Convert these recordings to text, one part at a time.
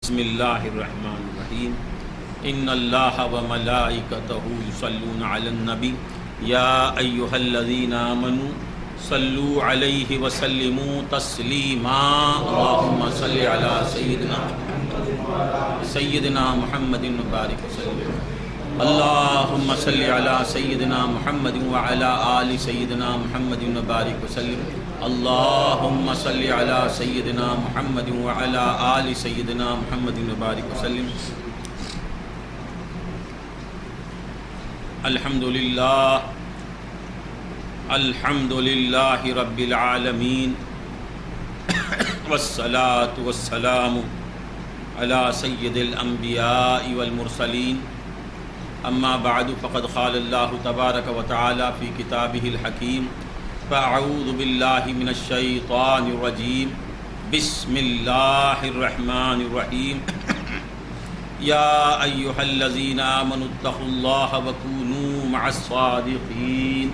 بسم اللہ الرحمن الرحیم ان اللہ وملائکتہ یصلون علی النبی یا ایہا الذین آمنوا صلوا علیہ وسلموا تسلیما اللہم صلی علی سیدنا محمد وبارک وسلم اللہم صلی علی سیدنا محمد وعلی آل سیدنا محمد وبارک وسلم اللہم صلی علی سیدنا محمد وعلی آل سیدنا محمد وبارک وسلم الحمدللہ رب العالمین والصلاة والسلام علی سید الانبیاء والمرسلین اما بعد فقد قال اللہ تبارک وتعالی فی کتابہ الحکیم فاعوذ باللہ من الشیطان الرجیم بسم اللہ الرحمن الرحیم یا ایہا الذین آمنوا اتقوا اللہ وکونوا مع الصادقین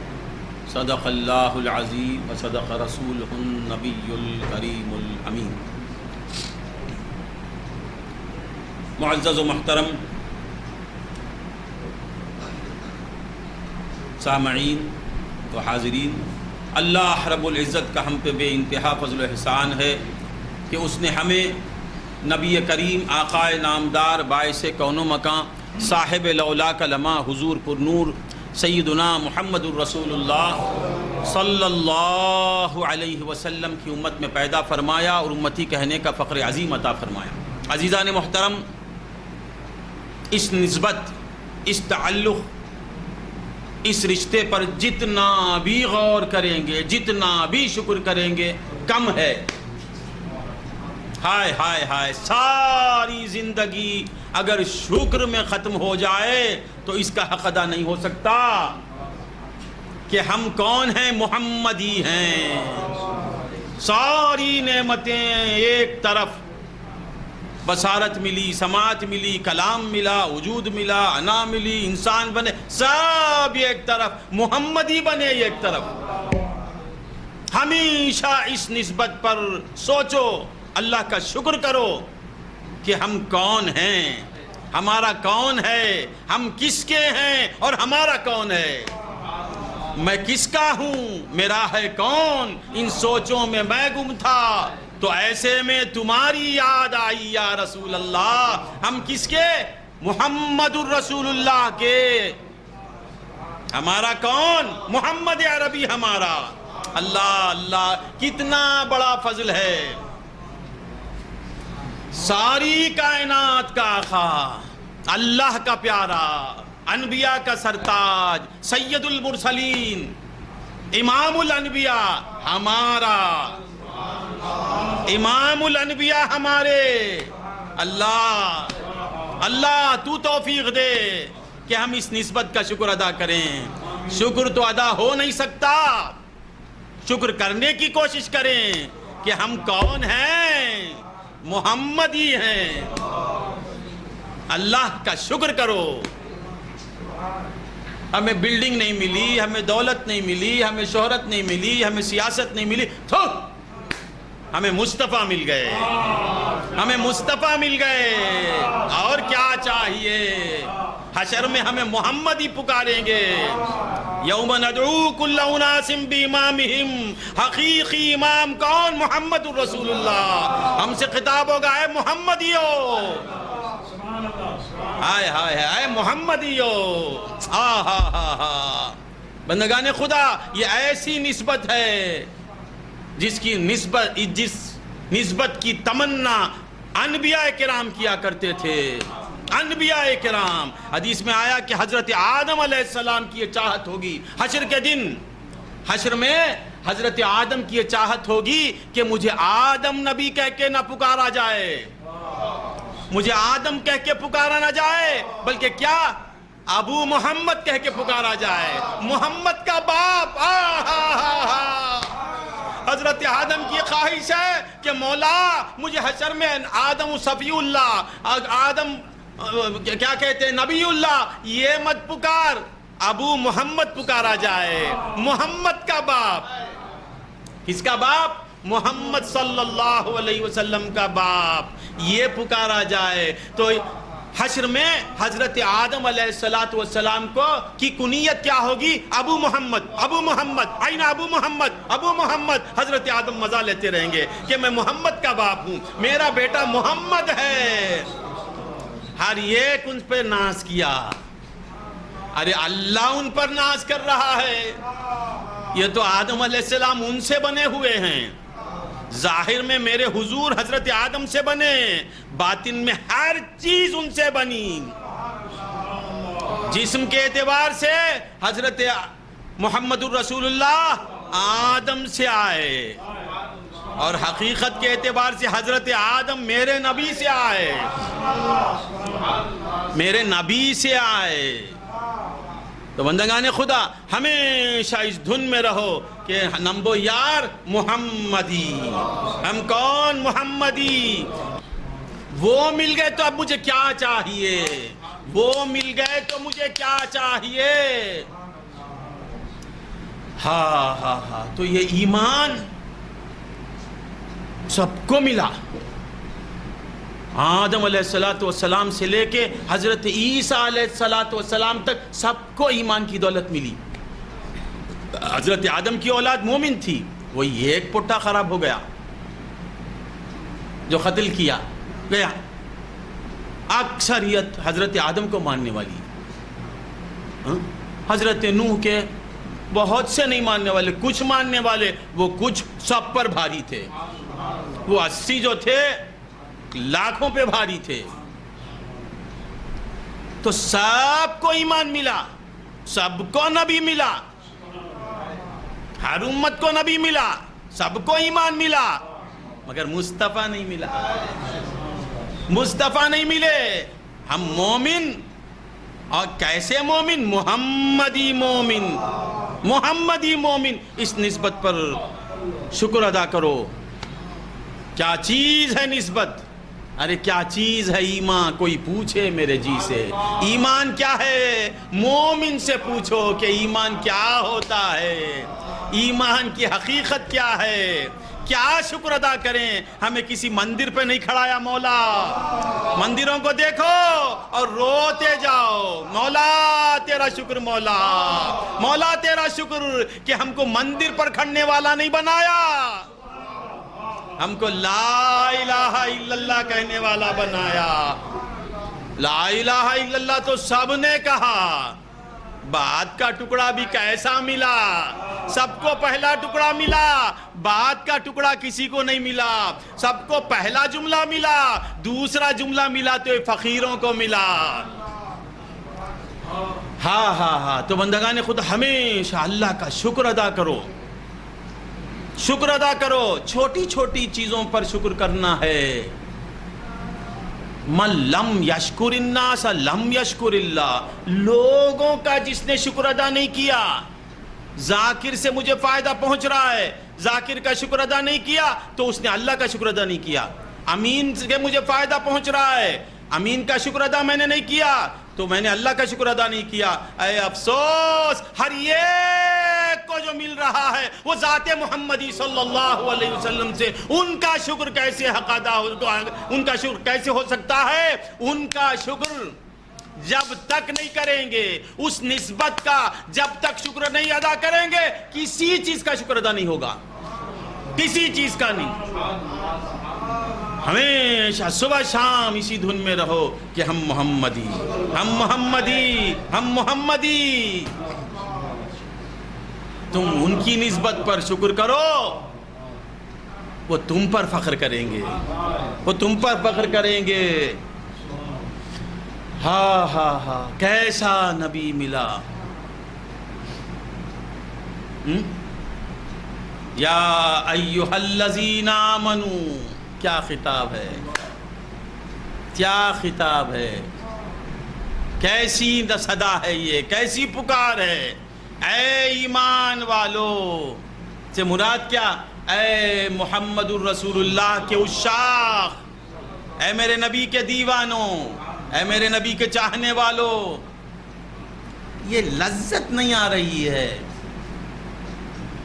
صدق اللہ العظیم وصدق رسولہ النبی الکریم الامین۔ معزز و محترم سامعین و حاضرین، اللہ رب العزت کا ہم پہ بے انتہا فضل و احسان ہے کہ اس نے ہمیں نبی کریم آقائے نامدار باعث کون و مکان صاحب لولا کلمہ حضور پر نور سیدنا محمد الرسول اللہ صلی اللہ علیہ وسلم کی امت میں پیدا فرمایا اور امتی کہنے کا فخر عظیم عطا فرمایا۔ عزیزان محترم، اس نسبت، اس تعلق، اس رشتے پر جتنا بھی غور کریں گے، جتنا بھی شکر کریں گے کم ہے۔ ہائے ہائے ہائے، ساری زندگی اگر شکر میں ختم ہو جائے تو اس کا حق ادا نہیں ہو سکتا کہ ہم کون ہیں، محمدی ہیں۔ ساری نعمتیں ایک طرف، بصارت ملی، سماعت ملی، کلام ملا، وجود ملا، انا ملی، انسان بنے، سب ایک طرف، محمدی بنے ایک طرف۔ ہمیشہ اس نسبت پر سوچو، اللہ کا شکر کرو کہ ہم کون ہیں، ہمارا کون ہے، ہم کس کے ہیں اور ہمارا کون ہے، میں کس کا ہوں، میرا ہے کون۔ ان سوچوں میں میں گم تھا تو ایسے میں تمہاری یاد آئی یا رسول اللہ۔ ہم کس کے؟ محمد الرسول اللہ کے۔ ہمارا کون؟ محمد عربی ہمارا۔ اللہ اللہ، کتنا بڑا فضل ہے۔ ساری کائنات کا آقا، اللہ کا پیارا، انبیاء کا سرتاج، سید المرسلین، امام الانبیاء ہمارا، امام الانبیاء ہمارے۔ اللہ اللہ، تو توفیق دے کہ ہم اس نسبت کا شکر ادا کریں۔ شکر تو ادا ہو نہیں سکتا، شکر کرنے کی کوشش کریں کہ ہم کون ہیں، محمدی ہیں۔ اللہ کا شکر کرو۔ ہمیں بلڈنگ نہیں ملی، ہمیں دولت نہیں ملی، ہمیں شہرت نہیں ملی، ہمیں سیاست نہیں ملی، تو ہمیں مصطفیٰ مل گئے، ہمیں مصطفیٰ مل گئے، اور کیا چاہیے۔ حشر میں ہمیں محمد ہی پکاریں گے۔ یوم ندعو کل اناس بامامہم، حقیقی امام کون؟ محمد الرسول اللہ۔ ہم سے خطاب ہوگا، اے محمدیو، ہائے ہائے ہائے محمدیو، بندگان خدا، یہ ایسی نسبت ہے جس نسبت کی تمنا انبیاء کرام کیا کرتے تھے۔ انبیاء کرام، حدیث میں آیا کہ حضرت آدم علیہ السلام کی یہ چاہت ہوگی حشر کے دن، حشر میں حضرت آدم کی یہ چاہت ہوگی کہ مجھے آدم نبی کہہ کے نہ پکارا جائے، مجھے آدم کہہ کے پکارا نہ جائے، بلکہ کیا؟ ابو محمد کہہ کے پکارا جائے، محمد کا باپ۔ حضرت آدم کی خواہش ہے کہ مولا مجھے حشر میں آدم صفی اللہ، آدم کیا کہتے ہیں، نبی اللہ، یہ مت پکار، ابو محمد پکارا جائے، محمد کا باپ۔ کس کا باپ؟ محمد صلی اللہ علیہ وسلم کا باپ یہ پکارا جائے تو حشر میں حضرت آدم علیہ السلام کو کی کنیت کیا ہوگی؟ ابو محمد، ابو محمد، آئین ابو محمد، ابو محمد۔ حضرت آدم مزہ لیتے رہیں گے کہ میں محمد کا باپ ہوں، میرا بیٹا محمد ہے۔ ہر ایک ان پہ ناز کیا، ارے اللہ ان پر ناز کر رہا ہے، یہ تو آدم علیہ السلام ان سے بنے ہوئے ہیں، ظاہر میں میرے حضور حضرت آدم سے بنے، باطن میں ہر چیز ان سے بنی۔ جسم کے اعتبار سے حضرت محمد الرسول اللہ آدم سے آئے، اور حقیقت کے اعتبار سے حضرت آدم میرے نبی سے آئے، میرے نبی سے آئے۔ تو بندگان خدا ہمیشہ اس دھن میں رہو کہ نمبو یار محمدی، ہم کون؟ محمدی۔ وہ مل گئے تو اب مجھے کیا چاہیے؟ وہ مل گئے تو مجھے کیا چاہیے؟ ہاں ہاں ہاں، تو یہ ایمان سب کو ملا، آدم علیہ السلام سے لے کے حضرت عیسیٰ علیہ السلام تک سب کو ایمان کی دولت ملی۔ حضرت آدم کی اولاد مومن تھی، وہی ایک پٹھا خراب ہو گیا جو قتل کیا گیا۔ اکثریت حضرت آدم کو ماننے والی، حضرت نوح کے بہت سے نہیں ماننے والے، کچھ ماننے والے، وہ کچھ سب پر بھاری تھے، وہ 80 جو تھے لاکھوں پہ بھاری تھے۔ تو سب کو ایمان ملا، سب کو نبی ملا، ہر امت کو نبی ملا، سب کو ایمان ملا، مگر مصطفیٰ نہیں ملا، مصطفیٰ نہیں ملے۔ ہم مومن، اور کیسے مومن؟ محمدی مومن، محمدی مومن۔ اس نسبت پر شکر ادا کرو۔ کیا چیز ہے نسبت؟ ارے کیا چیز ہے ایمان؟ کوئی پوچھے میرے جی سے ایمان کیا ہے؟ مومن سے پوچھو کہ ایمان کیا ہوتا ہے، ایمان کی حقیقت کیا ہے۔ کیا شکر ادا کریں؟ ہمیں کسی مندر پہ نہیں کھڑایا مولا۔ مندروں کو دیکھو اور روتے جاؤ، مولا تیرا شکر، مولا مولا تیرا شکر کہ ہم کو مندر پر کھڑنے والا نہیں بنایا، ہم کو لا الہ الا اللہ کہنے والا بنایا۔ لا الہ الا اللہ تو سب نے کہا، بات کا ٹکڑا بھی کیسا ملا؟ سب کو پہلا ٹکڑا ملا، بات کا ٹکڑا کسی کو نہیں ملا۔ سب کو پہلا جملہ ملا، دوسرا جملہ ملا تو فقیروں کو ملا۔ ہاں ہاں ہاں، تو بندگان خدا ہمیشہ اللہ کا شکر ادا کرو، شکر ادا کرو۔ چھوٹی چھوٹی چیزوں پر شکر کرنا ہے۔ من لم یشکر الناس لم یشکر اللہ، لوگوں کا جس نے شکر ادا نہیں کیا، ذاکر سے مجھے فائدہ پہنچ رہا ہے، ذاکر کا شکر ادا نہیں کیا تو اس نے اللہ کا شکر ادا نہیں کیا۔ امین سے مجھے فائدہ پہنچ رہا ہے، امین کا شکر ادا میں نے نہیں کیا تو میں نے اللہ کا شکر ادا نہیں کیا۔ اے افسوس، ہر ایک کو جو مل رہا ہے وہ ذات محمدی صلی اللہ علیہ وسلم سے، ان کا شکر کیسے حق ادا ہو، ان کا شکر کیسے ہو سکتا ہے؟ ان کا شکر جب تک نہیں کریں گے، اس نسبت کا جب تک شکر نہیں ادا کریں گے، کسی چیز کا شکر ادا نہیں ہوگا، کسی چیز کا نہیں۔ ہمیشہ صبح شام اسی دھن میں رہو کہ ہم محمدی، ہم محمدی، ہم محمدی۔ تم ان کی نسبت پر شکر کرو، وہ تم پر فخر کریں گے، وہ تم پر فخر کریں گے۔ ہاں ہاں ہاں، کیسا نبی ملا۔ یا ایھا الذین آمنوا، کیا خطاب ہے، کیا خطاب ہے، کیسی صدا ہے یہ، کیسی پکار ہے۔ اے ایمان والو سے مراد کیا؟ اے محمد الرسول اللہ کے عشاق، اے میرے نبی کے دیوانوں، اے میرے نبی کے چاہنے والوں، یہ لذت نہیں آ رہی ہے۔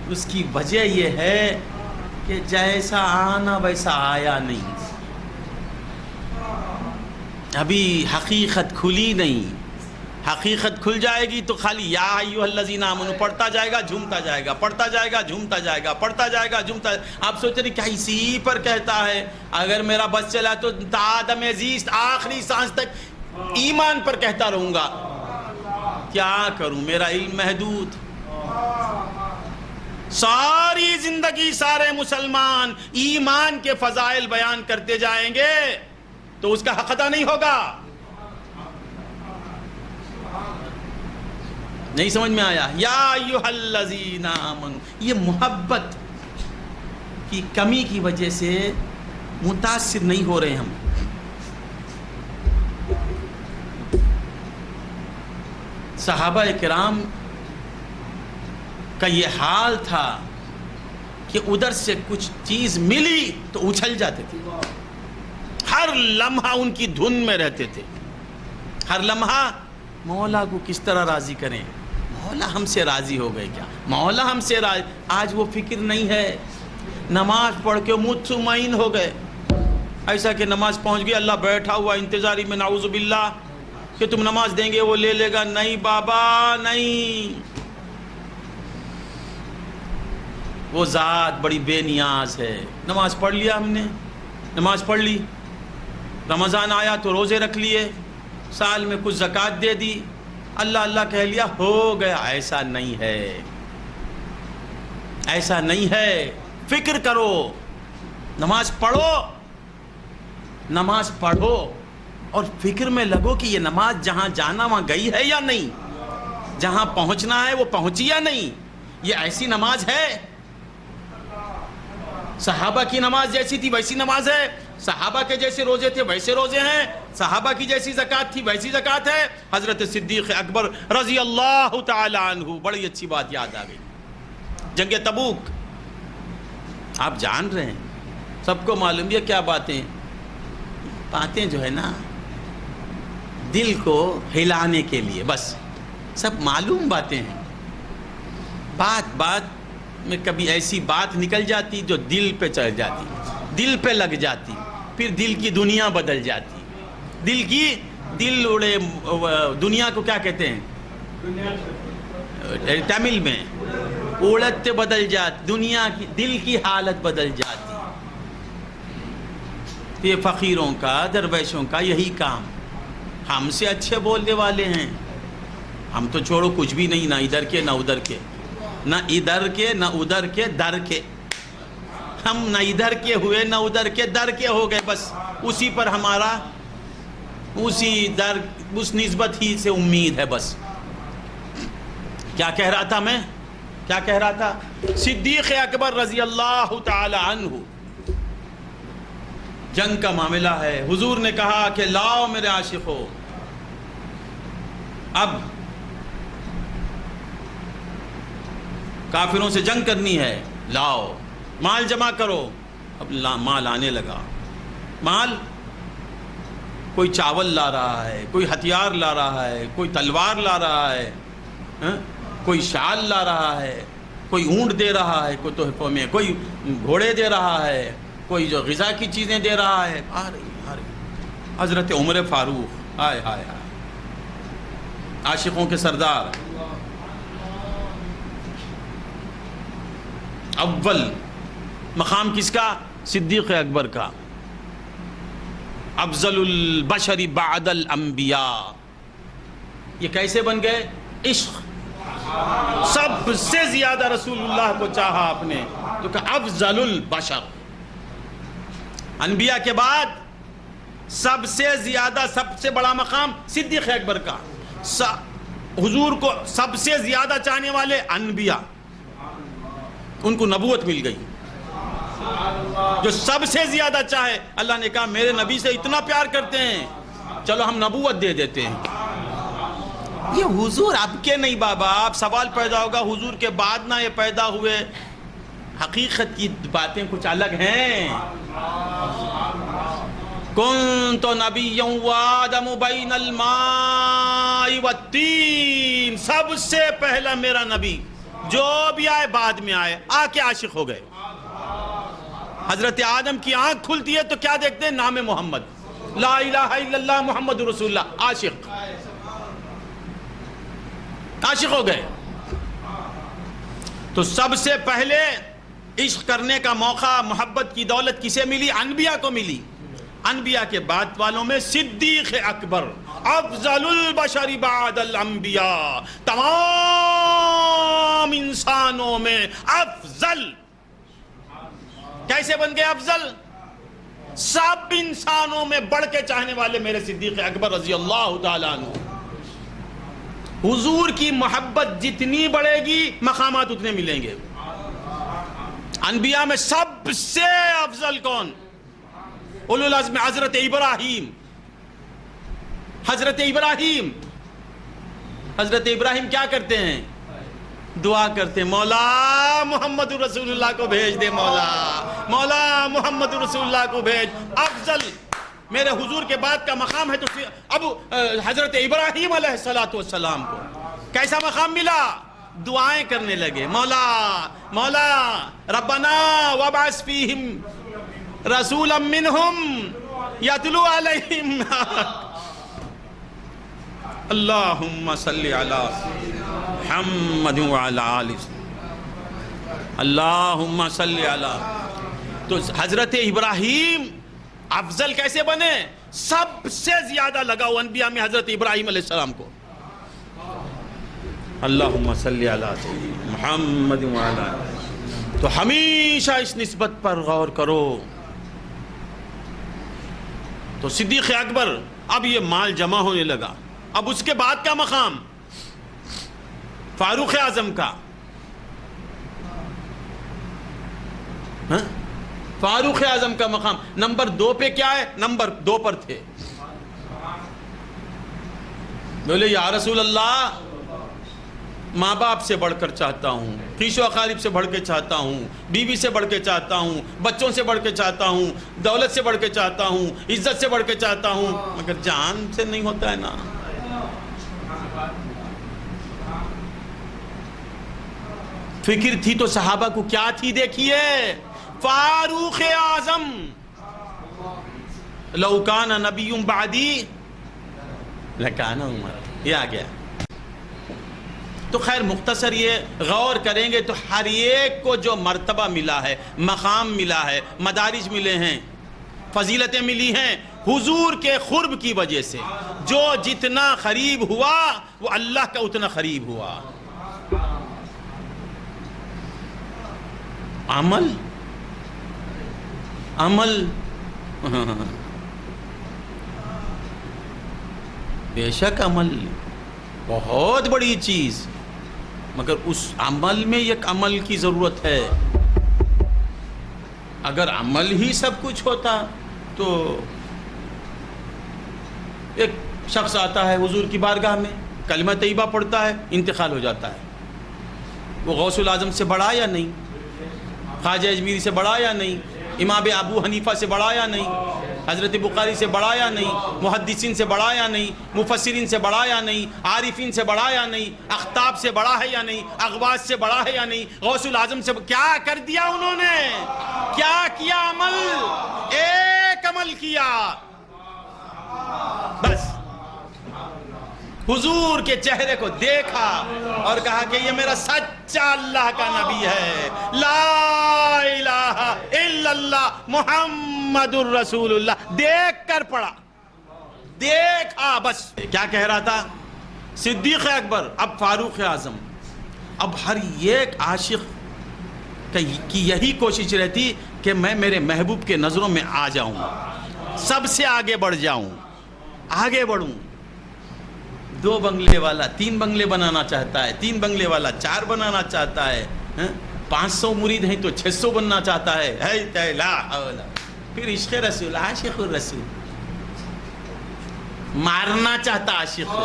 اس کی وجہ یہ ہے کہ جیسا آنا ویسا آیا نہیں، ابھی حقیقت کھلی نہیں۔ حقیقت کھل جائے گی تو خالی یا ایھا الذین آمنوا پڑھتا جائے گا، جھومتا جائے گا، پڑھتا جائے گا، جھومتا جائے گا، پڑھتا جائے گا، جھومتا جائے گا۔ آپ سوچ رہے کیا اسی پر کہتا ہے؟ اگر میرا بس چلا تو تا آدم عزیز آخری سانس تک ایمان پر کہتا رہوں گا۔ کیا کروں، میرا علم محدود۔ ساری زندگی سارے مسلمان ایمان کے فضائل بیان کرتے جائیں گے تو اس کا حق ادا نہیں ہوگا۔ نہیں سمجھ میں آیا؟ یا ایھا الذین آمنوا، یہ محبت کی کمی کی وجہ سے متاثر نہیں ہو رہے ہم۔ صحابہ کرام کا یہ حال تھا کہ ادھر سے کچھ چیز ملی تو اچھل جاتے تھے، ہر لمحہ ان کی دھن میں رہتے تھے، ہر لمحہ مولا کو کس طرح راضی کریں، مولا ہم سے راضی ہو گئے کیا، مولا ہم سے راضی۔ آج وہ فکر نہیں ہے، نماز پڑھ کے مطمئن ہو گئے، ایسا کہ نماز پہنچ گئی، اللہ بیٹھا ہوا انتظاری میں، نعوذ باللہ کہ تم نماز دیں گے وہ لے لے گا۔ نہیں بابا نہیں، وہ ذات بڑی بے نیاز ہے۔ نماز پڑھ لیا ہم نے، نماز پڑھ لی، رمضان آیا تو روزے رکھ لیے، سال میں کچھ زکوٰۃ دے دی، اللہ اللہ کہہ لیا، ہو گیا۔ ایسا نہیں ہے، ایسا نہیں ہے۔ فکر کرو، نماز پڑھو، نماز پڑھو اور فکر میں لگو کہ یہ نماز جہاں جانا وہاں گئی ہے یا نہیں، جہاں پہنچنا ہے وہ پہنچی یا نہیں۔ یہ ایسی نماز ہے، صحابہ کی نماز جیسی تھی ویسی نماز ہے، صحابہ کے جیسے روزے تھے ویسے روزے ہیں، صحابہ کی جیسی زکوٰۃ تھی ویسی زکوٰۃ ہے۔ حضرت صدیق اکبر رضی اللہ تعالی عنہ، بڑی اچھی بات یاد آ گئی، جنگ تبوک آپ جان رہے ہیں، سب کو معلوم ہے کیا باتیں جو ہے نا دل کو ہلانے کے لیے، بس سب معلوم باتیں ہیں۔ بات بات میں کبھی ایسی بات نکل جاتی جو دل پہ چڑھ جاتی، دل پہ لگ جاتی، پھر دل کی دنیا بدل جاتی۔ دل اڑے، دنیا کو کیا کہتے ہیں تمل میں؟ اڑتے بدل جاتی دنیا کی، دل کی حالت بدل جاتی۔ یہ فقیروں کا، درویشوں کا یہی کام۔ ہم سے اچھے بولنے والے ہیں، ہم تو چھوڑو کچھ بھی نہیں، نہ ادھر کے نہ ادھر کے، نہ ادھر کے نہ ادھر کے، در کے۔ ہم نہ ادھر کے ہوئے نہ ادھر کے، در کے ہو گئے، بس اسی پر ہمارا اس نسبت ہی سے امید ہے۔ بس کیا کہہ رہا تھا میں، کیا کہہ رہا تھا؟ صدیق اکبر رضی اللہ تعالی عنہ، جنگ کا معاملہ ہے، حضور نے کہا کہ لاؤ میرے عاشقو، اب کافروں سے جنگ کرنی ہے، لاؤ مال جمع کرو۔ اب مال آنے لگا، مال کوئی چاول لا رہا ہے، کوئی ہتھیار لا رہا ہے، کوئی تلوار لا رہا ہے، کوئی شال لا رہا ہے، کوئی اونٹ دے رہا ہے، کوئی تحفوں میں، کوئی گھوڑے دے رہا ہے، کوئی جو غذا کی چیزیں دے رہا ہے۔ آ رہی حضرت عمر فاروق، ہائے ہائے ہائے، عاشقوں کے سردار، اول مقام کس کا؟ صدیق اکبر کا، افضل البشر بعد الانبیاء۔ یہ کیسے بن گئے؟ عشق، سب سے زیادہ رسول اللہ کو چاہا آپ نے تو کہ افضل البشر، انبیاء کے بعد سب سے زیادہ، سب سے بڑا مقام صدیق اکبر کا۔ حضور کو سب سے زیادہ چاہنے والے انبیاء، ان کو نبوت مل گئی۔ جو سب سے زیادہ چاہے، اللہ نے کہا میرے نبی سے اتنا پیار کرتے ہیں، چلو ہم نبوت دے دیتے ہیں۔ یہ حضور اب کے نہیں بابا، آپ سوال پیدا ہوگا حضور کے بعد نہ یہ پیدا ہوئے، حقیقت کی باتیں کچھ الگ ہیں۔ کنت نبی وآدم بین الماء والتین، سب سے پہلا میرا نبی، جو بھی آئے بعد میں آئے، آ کے عاشق ہو گئے۔ حضرت آدم کی آنکھ کھلتی ہے تو کیا دیکھتے ہیں؟ نام محمد، لا الہ الا اللہ محمد رسول اللہ. عاشق ہو گئے. تو سب سے پہلے عشق کرنے کا موقع، محبت کی دولت کسے ملی؟ انبیاء کو ملی. انبیاء کے بعد والوں میں صدیق اکبر، افضل البشر بعد الانبیاء، تمام انسانوں میں افضل. کیسے بن گئے افضل؟ سب انسانوں میں بڑھ کے چاہنے والے میرے صدیق اکبر رضی اللہ تعالیٰ عنہ. حضور کی محبت جتنی بڑھے گی مقامات اتنے ملیں گے. انبیاء میں سب سے افضل کون؟ اولو العزم حضرت ابراہیم. حضرت ابراہیم کیا کرتے ہیں؟ دعا کرتے ہیں، مولا محمد رسول اللہ کو بھیج دے، مولا محمد رسول اللہ کو بھیج. افضل میرے حضور کے بعد کا مقام ہے. تو اب حضرت ابراہیم علیہ السلام کو کیسا مقام ملا؟ دعائیں کرنے لگے، مولا ربنا وابعث فیہم رسولا منہم یتلو علیہم. اللہم صلی علی محمد وعلی آلہ اللہم صلی علی. تو حضرت ابراہیم افضل کیسے بنے؟ سب سے زیادہ لگاؤ انبیاء میں حضرت ابراہیم علیہ السلام کو. اللہم صلی علی محمد وعلی آلہ. تو ہمیشہ اس نسبت پر غور کرو. تو صدیق اکبر، اب یہ مال جمع ہونے لگا. اب اس کے بعد کا مقام فاروق اعظم کا. فاروق اعظم کا مقام نمبر 2 پہ کیا ہے؟ نمبر 2 پر تھے. بولے یا رسول اللہ، ماں باپ سے بڑھ کر چاہتا ہوں، خویش و اقارب سے بڑھ کے چاہتا ہوں، بیوی سے بڑھ کے چاہتا ہوں، بچوں سے بڑھ کے چاہتا ہوں، دولت سے بڑھ کے چاہتا ہوں، عزت سے بڑھ کے چاہتا ہوں، مگر جان سے نہیں ہوتا ہے نا. فکر تھی تو صحابہ کو کیا تھی؟ دیکھیے فاروق اعظم، لو کان نبی بعدی لکان عمر. یہ آ گیا. تو خیر مختصر یہ غور کریں گے تو ہر ایک کو جو مرتبہ ملا ہے، مقام ملا ہے، مدارج ملے ہیں، فضیلتیں ملی ہیں حضور کے قرب کی وجہ سے. جو جتنا قریب ہوا وہ اللہ کا اتنا قریب ہوا. عمل بے شک عمل بہت بڑی چیز، مگر اس عمل میں ایک عمل کی ضرورت ہے. اگر عمل ہی سب کچھ ہوتا تو ایک شخص آتا ہے حضور کی بارگاہ میں، کلمہ طیبہ پڑھتا ہے، انتقال ہو جاتا ہے. وہ غوث الاعظم سے بڑا یا نہیں؟ خواجہ اجمیری سے بڑا یا نہیں؟ امام ابو حنیفہ سے بڑا یا نہیں؟ حضرت بخاری سے بڑا یا نہیں؟ محدثین سے بڑا یا نہیں؟ مفسرین سے بڑا یا نہیں؟ عارفین سے بڑا یا نہیں؟ اخطاب سے بڑا ہے یا نہیں؟ اغواث سے بڑا ہے یا نہیں؟ غوث الاعظم سے کیا کر دیا انہوں نے؟ کیا کیا عمل؟ ایک عمل کیا بس. حضور کے چہرے کو دیکھا اور کہا کہ یہ میرا سچا اللہ کا نبی ہے، لا الہ الا اللہ محمد الرسول اللہ. دیکھ کر پڑھا، دیکھا بس. کیا کہہ رہا تھا؟ صدیق اکبر، اب فاروق اعظم. اب ہر ایک عاشق کی یہی کوشش رہتی کہ میں میرے محبوب کے نظروں میں آ جاؤں، سب سے آگے بڑھ جاؤں، آگے بڑھوں. 2 بنگلے والا 3 بنگلے بنانا چاہتا ہے، 3 بنگلے والا 4 بنانا چاہتا ہے، 500 مرید ہیں تو 600 بننا چاہتا ہے. لا حول. پھر عشق رسول، عاشق الرسول مارنا چاہتا. عاشق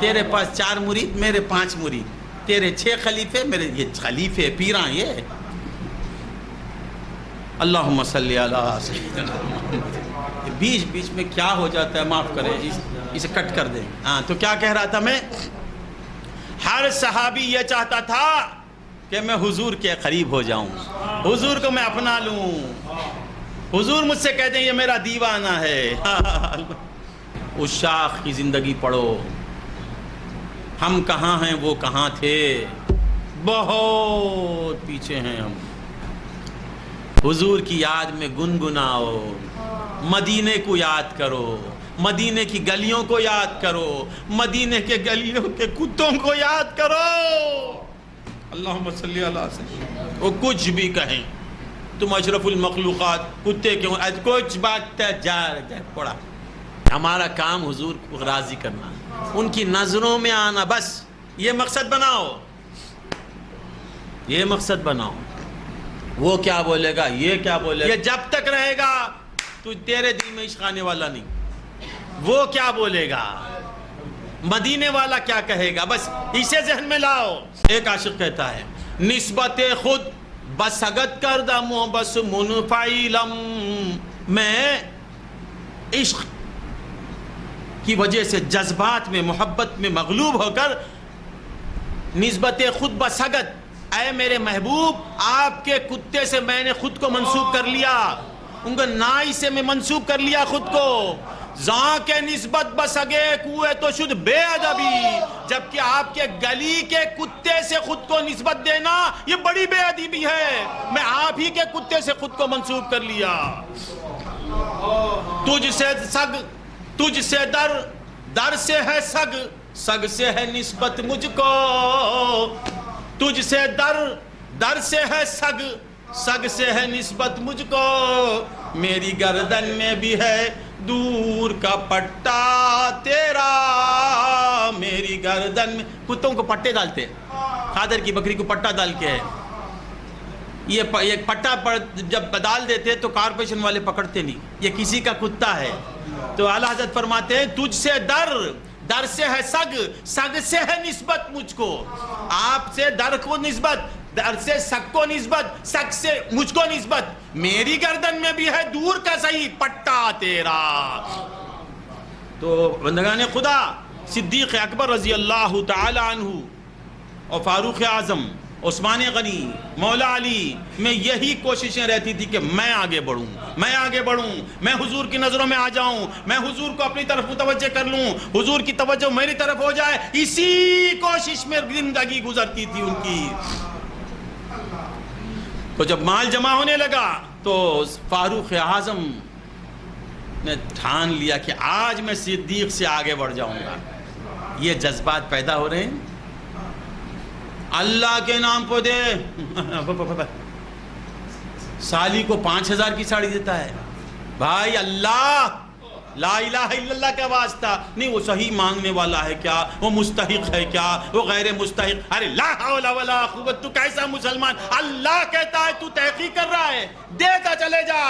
تیرے پاس 4 مرید، میرے 5 مرید، تیرے 6 خلیفے، میرے یہ خلیفے پیراں. یہ اللہم صلی علی سیدنا محمد. بیچ میں کیا ہو جاتا ہے معاف کرے، اسے کٹ کر دیں. تو کیا کہہ رہا تھا میں؟ ہر صحابی یہ چاہتا تھا کہ میں حضور کے قریب ہو جاؤں، حضور کو میں اپنا لوں، حضور مجھ سے کہتے ہیں یہ میرا دیوانہ ہے۔ اس شاخ کی زندگی پڑھو، ہم کہاں ہیں وہ کہاں تھے، بہت پیچھے ہیں ہم۔ حضور کی یاد میں گنگناؤ، مدینے کو یاد کرو، مدینے کی گلیوں کو یاد کرو، مدینے کے گلیوں کے کتوں کو یاد کرو۔ اللہم صلی اللہ سیدنا، وہ کچھ بھی کہیں، تم اشرف المخلوقات، کتے کیوں، کچھ بات جا پڑا، ہمارا کام حضور کو راضی کرنا، ان کی نظروں میں آنا، بس یہ مقصد بناؤ، یہ مقصد بناؤ۔ وہ کیا بولے گا، یہ کیا بولے گا، یہ جب تک رہے گا تو تیرے دل میں عشق آنے والا نہیں۔ وہ کیا بولے گا، مدینے والا کیا کہے گا، بس اسے ذہن میں لاؤ۔ ایک عاشق کہتا ہے، نسبت خود بسگت کردہ بس منفعلم، میں عشق کی وجہ سے جذبات میں، محبت میں مغلوب ہو کر نسبت خود بسگت، اے میرے محبوب آپ کے کتے سے میں نے خود کو منسوب کر لیا، ان کے نائی سے میں منسوب کر لیا خود کو۔ زاں کے نسبت بسگے کوئے تو شد بے ادبی، جبکہ آپ کے گلی کے کتے سے خود کو نسبت دینا یہ بڑی بے ادبی ہے، میں آپ ہی کے کتے سے خود کو منسوب کر لیا۔ تجھ سے سگ، تجھ سے در، در سے ہے سگ، سگ سے ہے نسبت مجھ کو، تجھ سے در، در سے ہے سگ، سگ سے ہے نسبت مجھ کو، میری گردن میں بھی ہے دور کا پٹا تیرا، میری گردن میں، کتوں کو پٹے ڈالتے ہیں، خادر کی بکری کو پٹا ڈال کے ہے، یہ پٹا جب ڈال دیتے تو کارپوریشن والے پکڑتے نہیں، یہ کسی کا کتا ہے۔ تو اعلیٰ حضرت فرماتے ہیں تجھ سے در، در سے ہے سگ، سگ سے ہے نسبت مجھ کو، آپ سے در کو نسبت، در سے سگ کو نسبت، سگ سے مجھ کو نسبت، میری گردن میں بھی ہے دور کا صحیح پٹا تیرا۔ تو بندگان خدا، صدیق اکبر رضی اللہ تعالی عنہ اور فاروق اعظم، عثمان غنی، مولا علی میں یہی کوششیں رہتی تھی کہ میں آگے بڑھوں، میں آگے بڑھوں، میں حضور کی نظروں میں آ جاؤں، میں حضور کو اپنی طرف متوجہ کر لوں، حضور کی توجہ میری طرف ہو جائے، اسی کوشش میں زندگی گزرتی تھی ان کی۔ تو جب مال جمع ہونے لگا تو فاروق اعظم نے ٹھان لیا کہ آج میں صدیق سے آگے بڑھ جاؤں گا۔ یہ جذبات پیدا ہو رہے ہیں، اللہ کے نام پہ دے، سالی کو 5000 کی ساڑی دیتا ہے، بھائی اللہ، لا الہ الا اللہ کا واسطہ نہیں، وہ صحیح مانگنے والا ہے کیا، وہ مستحق ہے کیا، وہ غیر مستحق، ارے لا حول ولا قوت، تو کیسا مسلمان، اللہ کہتا ہے تو تحقیق کر رہا ہے، دیتا چلے جا۔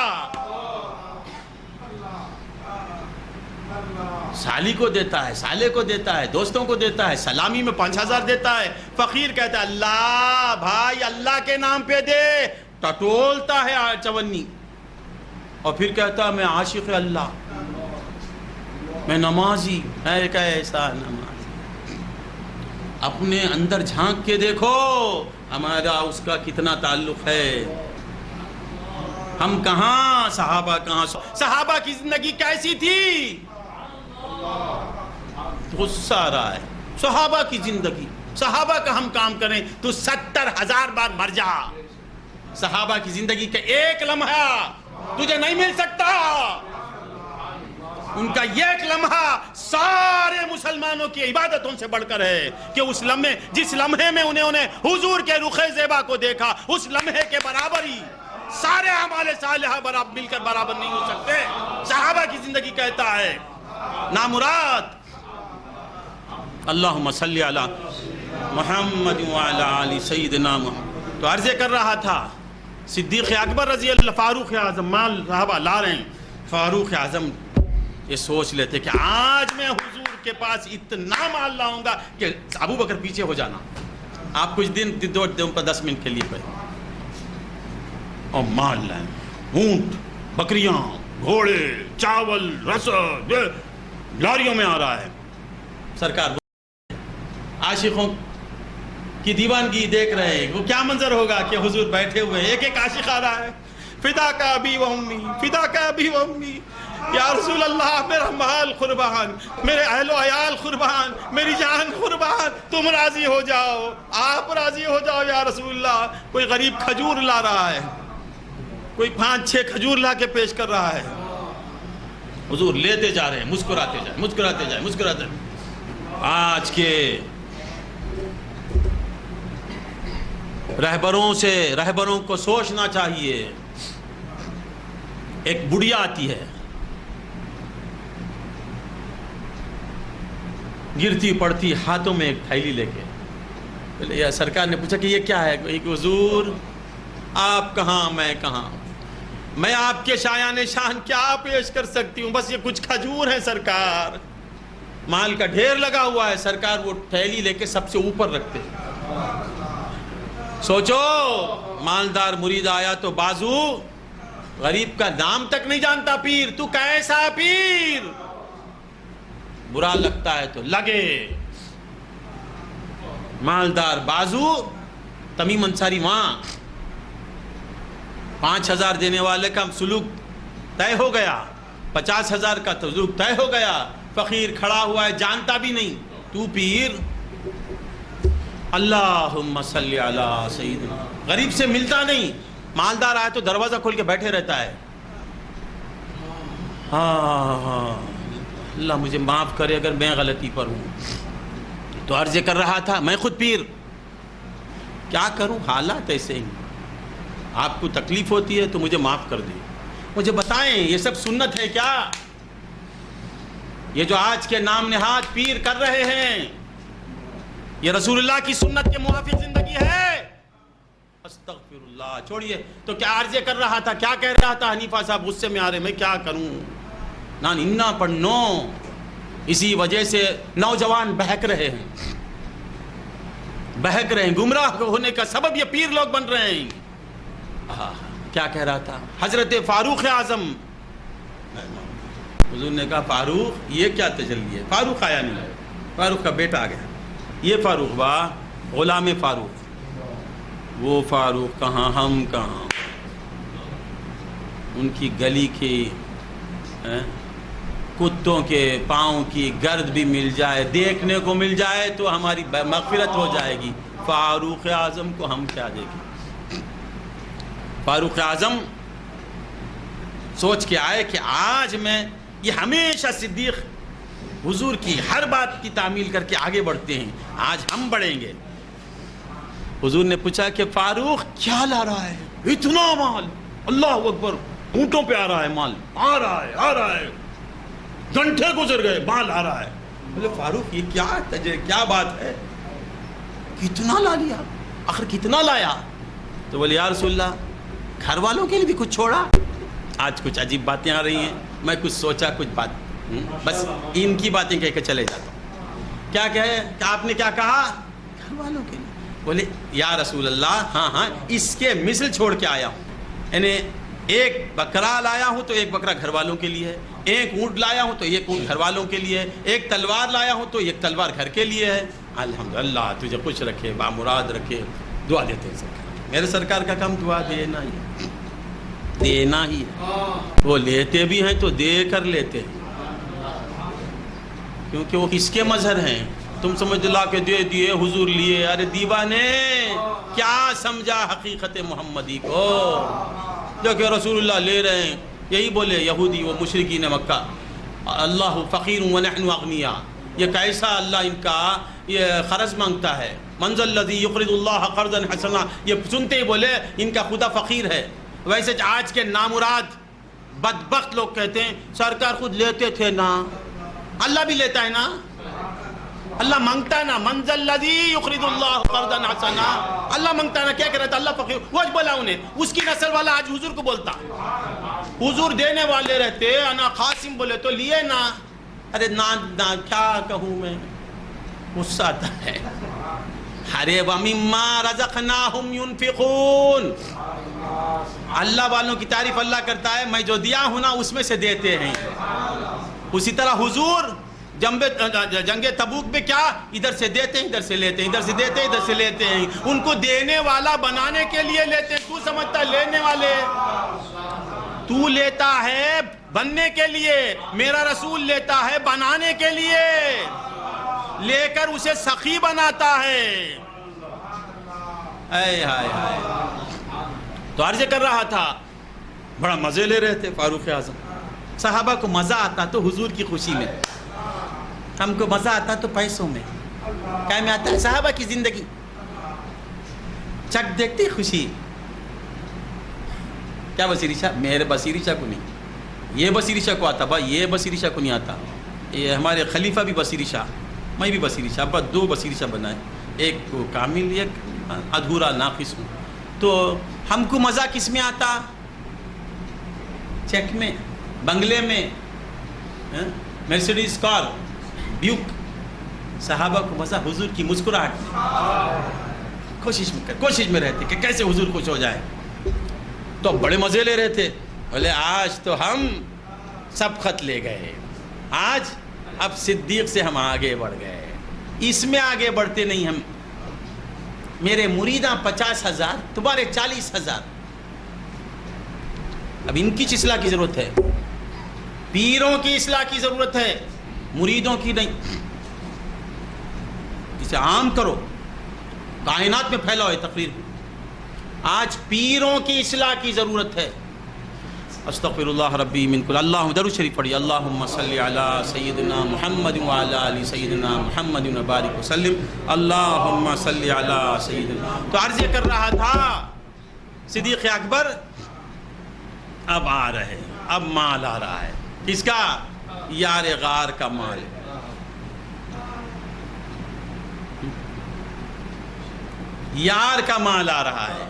سالی کو دیتا ہے، سالے کو دیتا ہے، دوستوں کو دیتا ہے، سلامی میں 5000 دیتا ہے، فقیر کہتا ہے اللہ بھائی اللہ کے نام پہ دے، ٹٹولتا ہے چونی، اور پھر کہتا ہے میں عاشق اللہ، میں نمازی، ہے کیسا نمازی۔ اپنے اندر جھانک کے دیکھو ہمارا اس کا کتنا تعلق ہے، ہم کہاں، صحابہ کہاں، صحابہ کی زندگی کیسی تھی، غصہ آ رہا ہے، صحابہ کی زندگی، صحابہ کا ہم کام کریں تو 70,000 بار مر جا، صحابہ کی زندگی کا ایک لمحہ تجھے نہیں مل سکتا، ان کا یہ ایک لمحہ سارے مسلمانوں کی عبادتوں سے بڑھ کر ہے، کہ اس لمحے، جس لمحے میں انہوں نے حضور کے رخ زیبا کو دیکھا، اس لمحے کے برابر ہی سارے اعمال صالحہ برابر مل کر برابر نہیں ہو سکتے۔ صحابہ کی زندگی کہتا ہے نامراد۔ اللہم صلی علی محمد وعلی آل سیدنا محمد۔ تو عرض کر رہا تھا صدیق اکبر رضی اللہ، فاروق اعظم، مال صحابہ لا رہے ہیں، فاروق اعظم یہ سوچ لیتے کہ آج میں حضور کے پاس اتنا مال لاؤں گا کہ ابو بکر پیچھے ہو جانا، آپ کچھ دن 10 منٹ کے لیے پہ، اور مال لائیں، اونٹ، بکریاں، گھوڑے، چاول، رسد لاریوں میں آ رہا ہے۔ سرکار عاشقوں کی دیوانگی دیکھ رہے ہیں، وہ کیا منظر ہوگا کہ حضور بیٹھے ہوئے ایک ایک عاشق آ رہا ہے، فدا کا ابی و امی، فدا کا ابی و امی، یا رسول اللہ میرا مال قربان، میرے اہل و عیال قربان، میری جان قربان، تم راضی ہو جاؤ، آپ راضی ہو جاؤ یا رسول اللہ۔ کوئی غریب کھجور لا رہا ہے، کوئی 5-6 کھجور لا کے پیش کر رہا ہے، حضور لیتے جا رہے ہیں، مسکراتے جائیں مسکراتے جائیں مسکراتے جائیں۔ آج کے رہبروں کو سوچنا چاہیے۔ ایک بڑھیا آتی ہے، گرتی پڑتی ہاتھوں میں ایک تھیلی لے کے، سرکار نے پوچھا کہ یہ کیا ہے؟ کہ حضور آپ کہاں میں کہاں، میں آپ کے شایان شان کیا پیش کر سکتی ہوں، بس یہ کچھ کھجور ہیں سرکار، مال کا ڈھیر لگا ہوا ہے۔ سرکار وہ تھیلی لے کے سب سے اوپر رکھتے ہیں۔ سوچو، مالدار مرید آیا تو بازو، غریب کا نام تک نہیں جانتا، پیر تو کیسا پیر، برا لگتا ہے تو لگے، مالدار بازو، تمیم انصاری وہاں 5,000 دینے والے کا سلوک طے ہو گیا، 50,000 کا سلوک طے ہو گیا، فقیر کھڑا ہوا ہے جانتا بھی نہیں، تو پیر، اللہم صلی علی سیدنا، غریب سے ملتا نہیں، مالدار آئے تو دروازہ کھول کے بیٹھے رہتا ہے، ہاں اللہ مجھے معاف کرے اگر میں غلطی پر ہوں، تو عرض کر رہا تھا میں خود پیر، کیا کروں، حالات ایسے ہی، آپ کو تکلیف ہوتی ہے تو مجھے معاف کر دیں، مجھے بتائیں یہ سب سنت ہے کیا؟ یہ جو آج کے نام نہاد پیر کر رہے ہیں، یہ رسول اللہ کی سنت کے موافق زندگی ہے؟ استغفر اللہ، چھوڑیے، تو کیا عرض کر رہا تھا، کیا کہہ رہا تھا حنیفہ صاحب؟ غصے میں آ رہے، میں کیا کروں، نان انا پڑھنو، اسی وجہ سے نوجوان بہک رہے ہیں، گمراہ ہونے کا سبب یہ پیر لوگ بن رہے ہیں۔ کیا کہہ رہا تھا؟ حضرت فاروق اعظم، حضور نے کہا فاروق یہ کیا تجلی ہے؟ فاروق آیا نہیں، فاروق کا بیٹا آ گیا، یہ فاروق با غلام فاروق، وہ فاروق کہاں ہم کہاں، ان کی گلی کی کتوں کے پاؤں کی گرد بھی مل جائے، دیکھنے کو مل جائے تو ہماری مغفرت ہو جائے گی، فاروق اعظم کو ہم کیا دیکھیں؟ فاروق اعظم سوچ کے آئے کہ آج میں، یہ ہمیشہ صدیق حضور کی ہر بات کی تعمیل کر کے آگے بڑھتے ہیں، آج ہم بڑھیں گے۔ حضور نے پوچھا کہ فاروق کیا لا رہا ہے؟ اتنا مال، اللہ اکبر، اونٹوں پہ آ رہا ہے مال، آ رہا ہے، گھنٹے گزر گئے مال آ رہا ہے۔ بولے فاروق یہ کیا بات ہے، کتنا لا لیا، آخر کتنا لایا؟ تو بولے یا رسول اللہ گھر والوں کے لیے بھی کچھ چھوڑا؟ آج کچھ عجیب باتیں آ رہی ہیں، میں کچھ سوچا، کچھ بات بس ان کی باتیں کہہ کے چلے جاتا ہوں۔ کیا کہے کہ آپ نے کیا کہا؟ گھر والوں کے لیے۔ بولے یا رسول اللہ ہاں اس کے مثل چھوڑ کے آیا ہوں، یعنی ایک بکرا لایا ہوں تو ایک بکرا گھر والوں کے لیے ہے، ایک اونٹ لایا ہوں تو ایک اونٹ گھر والوں کے لیے ہے، ایک تلوار لایا ہوں تو ایک تلوار گھر کے لیے ہے۔ الحمدللہ تجھے خوش رکھے، بامراد رکھے، دعا دیتے ہیں سرکار۔ میرے سرکار کا کام دعا دینا ہی ہے، وہ لیتے بھی ہیں تو دے کر لیتے ہیں، کیونکہ وہ کس کے مظہر ہیں؟ تم سمجھ لا کے دے دیے، حضور لیے، ارے دیوانے کیا سمجھا حقیقت محمدی کو؟ جو کہ رسول اللہ لے رہے ہیں، یہی بولے یہودی و مشرکین مکہ، اللہ فقیر و نحن اغنیاء، یہ کیسا اللہ ان کا یہ قرض مانگتا ہے، من ذا الذی یقرض اللہ قرضا حسنا، یہ سنتے ہی بولے ان کا خدا فقیر ہے۔ ویسے آج کے نامراد بدبخت لوگ کہتے ہیں سرکار خود لیتے تھے نا، اللہ بھی لیتا ہے نا، اللہ مانگتا ہے نا، من ذا الذی یقرض اللہ قرضا حسنا، اللہ مانگتا ہے نا، کیا کہہ رہا تھا؟ اللہ فقیر، وہ بولا انہیں، اس کی نسل والا آج حضور کو بولتا، حضور دینے والے رہتے، انا قاسم بولے تو لیے نا، ارے نا کیا کہوں میں، غصہ آتا ہے۔ ارے وَمِمَّا رَزَقْنَاهُمْ يُنْفِقُونَ، اللہ والوں کی تعریف اللہ کرتا ہے، میں جو دیا ہوں نا اس میں سے دیتے ہیں۔ اسی طرح حضور جنگ تبوک میں کیا، ادھر سے دیتے ہیں ادھر سے لیتے ہیں، ادھر سے دیتے ہیں ادھر سے لیتے ہیں. ان کو دینے والا بنانے کے لیے لیتے ہیں. تو سمجھتا ہے لینے والے؟ تو لیتا ہے بننے کے لیے، میرا رسول لیتا ہے بنانے کے لیے، لے کر اسے سخی بناتا ہے. اے ہائے ہائے. تو عرض کر رہا تھا بڑا مزے لے رہے تھے فاروق اعظم. صحابہ کو مزہ آتا تو حضور کی خوشی میں، ہم کو مزہ آتا تو پیسوں میں. کیا میں آتا ہے صحابہ کی زندگی، چک دیکھتے خوشی. کیا بصیری شاہ؟ میرے بصیری شاہ کو نہیں، یہ بصیری شاہ کو آتا بھائی، یہ بصیری شاہ کو نہیں آتا. یہ ہمارے خلیفہ بھی بصیری شاہ، میں بھی بصیری شاہ، بس 2 بصیری شاہ بنائے، ایک کو کامل ایک ادھورا ناقص ہوں. تو ہم کو مزہ کس میں آتا؟ چیک میں، بنگلے میں، مرسیڈیز کار، بیوک. صحابہ کو مزہ حضور کی مسکراہٹ میں، کوشش میں رہتے کہ کیسے حضور خوش ہو جائے. تو بڑے مزے لے رہے تھے. بولے آج تو ہم سب خط لے گئے، آج اب صدیق سے ہم آگے بڑھ گئے. اس میں آگے بڑھتے نہیں ہم. میرے مریداں 50,000، تمہارے 40,000. اب ان کی اصلاح کی ضرورت ہے، پیروں کی اصلاح کی ضرورت ہے، مریدوں کی نہیں. اسے عام کرو، کائنات میں پھیلاؤ یہ تقریر. آج پیروں کی اصلاح کی ضرورت ہے. استغفر اللہ ربی من کل. اللہم درود شریف پڑھیے. اللہم صلی علی سیدنا محمد وعلی آل سیدنا محمد وبارک وسلم. اللہم صلی علی سیدنا. تو عرض یہ کر رہا تھا صدیق اکبر اب آ رہے، اب مال آ رہا ہے. کس کا؟ یار غار کا مال. یار کا مال آ رہا ہے.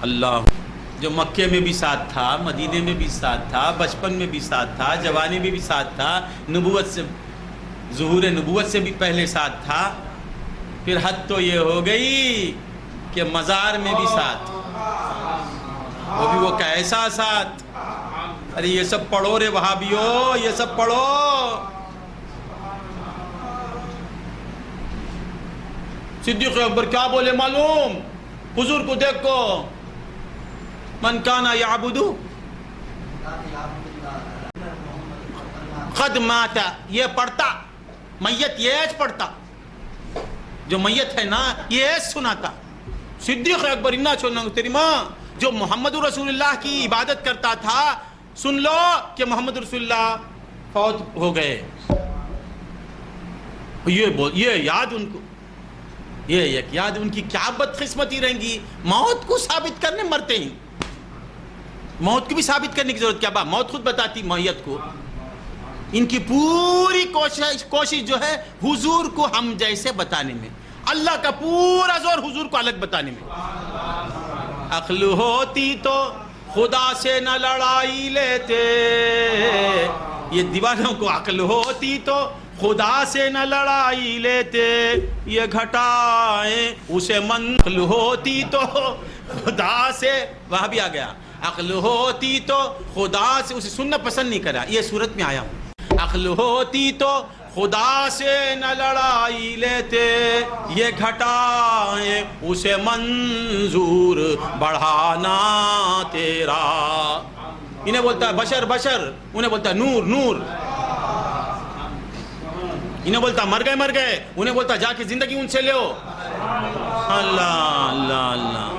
اللہ جو مکے میں بھی ساتھ تھا، مدینے میں بھی ساتھ تھا، بچپن میں بھی ساتھ تھا، جوانی میں بھی ساتھ تھا، نبوت سے، ظہور نبوت سے بھی پہلے ساتھ تھا. پھر حد تو یہ ہو گئی کہ مزار میں بھی ساتھ. وہ بھی وہ کیسا ساتھ. ارے یہ سب پڑھو رے وہابیو، یہ سب پڑھو. صدیق اکبر کیا بولے معلوم؟ حضور کو دیکھو، من کانا یعبد قد مات. یہ پڑھتا میت، یہ ایج پڑھتا، جو میت ہے نا یہ ایج سناتا. صدیق اکبر انا چھوڑنا تیری ماں، جو محمد رسول اللہ کی عبادت کرتا تھا، سن لو کہ محمد رسول اللہ فوت ہو گئے. یہ یاد ان کو، یہ ایک یاد ان کی کیا بدقسمتی رہیں گی. موت کو ثابت کرنے مرتے ہیں، موت کو بھی ثابت کرنے کی ضرورت کیا؟ موت خود بتاتی میت کو. ان کی پوری کوشش جو ہے حضور کو ہم جیسے بتانے میں، اللہ کا پورا زور حضور کو الگ بتانے میں. عقل ہوتی تو خدا سے نہ لڑائی لیتے. یہ دیوانوں کو عقل ہوتی تو خدا سے نہ لڑائی لیتے. یہ گھٹائیں اسے عقل ہوتی تو خدا سے، وہاں بھی آ گیا. عقل ہوتی تو خدا سے، اسے سننا پسند نہیں کرا. یہ صورت میں آیا ہوں. عقل ہوتی تو خدا سے نہ لڑائی لیتے. یہ گھٹائیں اسے منظور بڑھانا تیرا. انہیں بولتا ہے بشر بشر، انہیں بولتا ہے نور نور. انہیں بولتا مر گئے، انہیں بولتا جا کے زندگی ان سے لے. اللہ اللہ اللہ.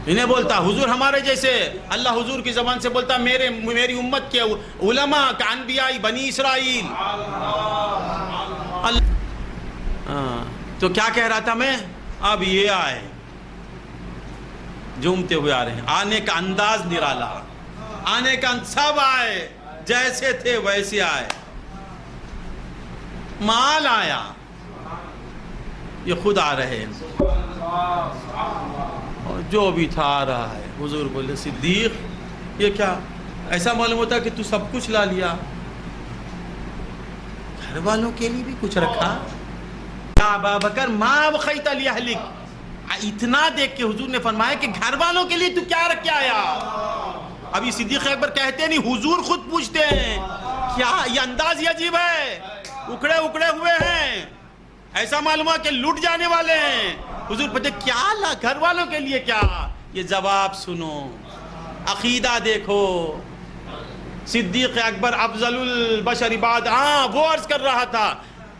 انہیں بولتا حضور ہمارے جیسے. اللہ حضور کی زبان سے بولتا میری امت کے علماء کا انبیاء بنی اسرائیل. تو کیا کہہ رہا تھا میں؟ اب یہ آئے، جھومتے ہوئے آ رہے ہیں. آنے کا انداز نرالا، آنے کا سب آئے، جیسے تھے ویسے آئے. مال آیا، یہ خود آ رہے ہیں، اور جو بھی تھا آ رہا ہے. حضور بولے صدیق یہ کیا؟ ایسا معلوم ہوتا کہ تو سب کچھ لا لیا، گھر والوں کے لیے بھی کچھ رکھا. یا ابا بکر ما بخیت لاہلک، اتنا دیکھ کے حضور نے فرمایا کہ گھر والوں کے لیے تو کیا رکھ کے آیا؟ ابھی صدیق اکبر کہتے نہیں، حضور خود پوچھتے ہیں کیا یہ انداز ہی عجیب ہے، اکڑے اکڑے ہوئے ہیں، ایسا معلوم ہے کہ لٹ جانے والے ہیں. حضور پوچھتے کیا اللہ گھر والوں کے لیے کیا؟ یہ جواب سنو، عقیدہ دیکھو. صدیق اکبر افضل البشر بعد، وہ عرض کر رہا تھا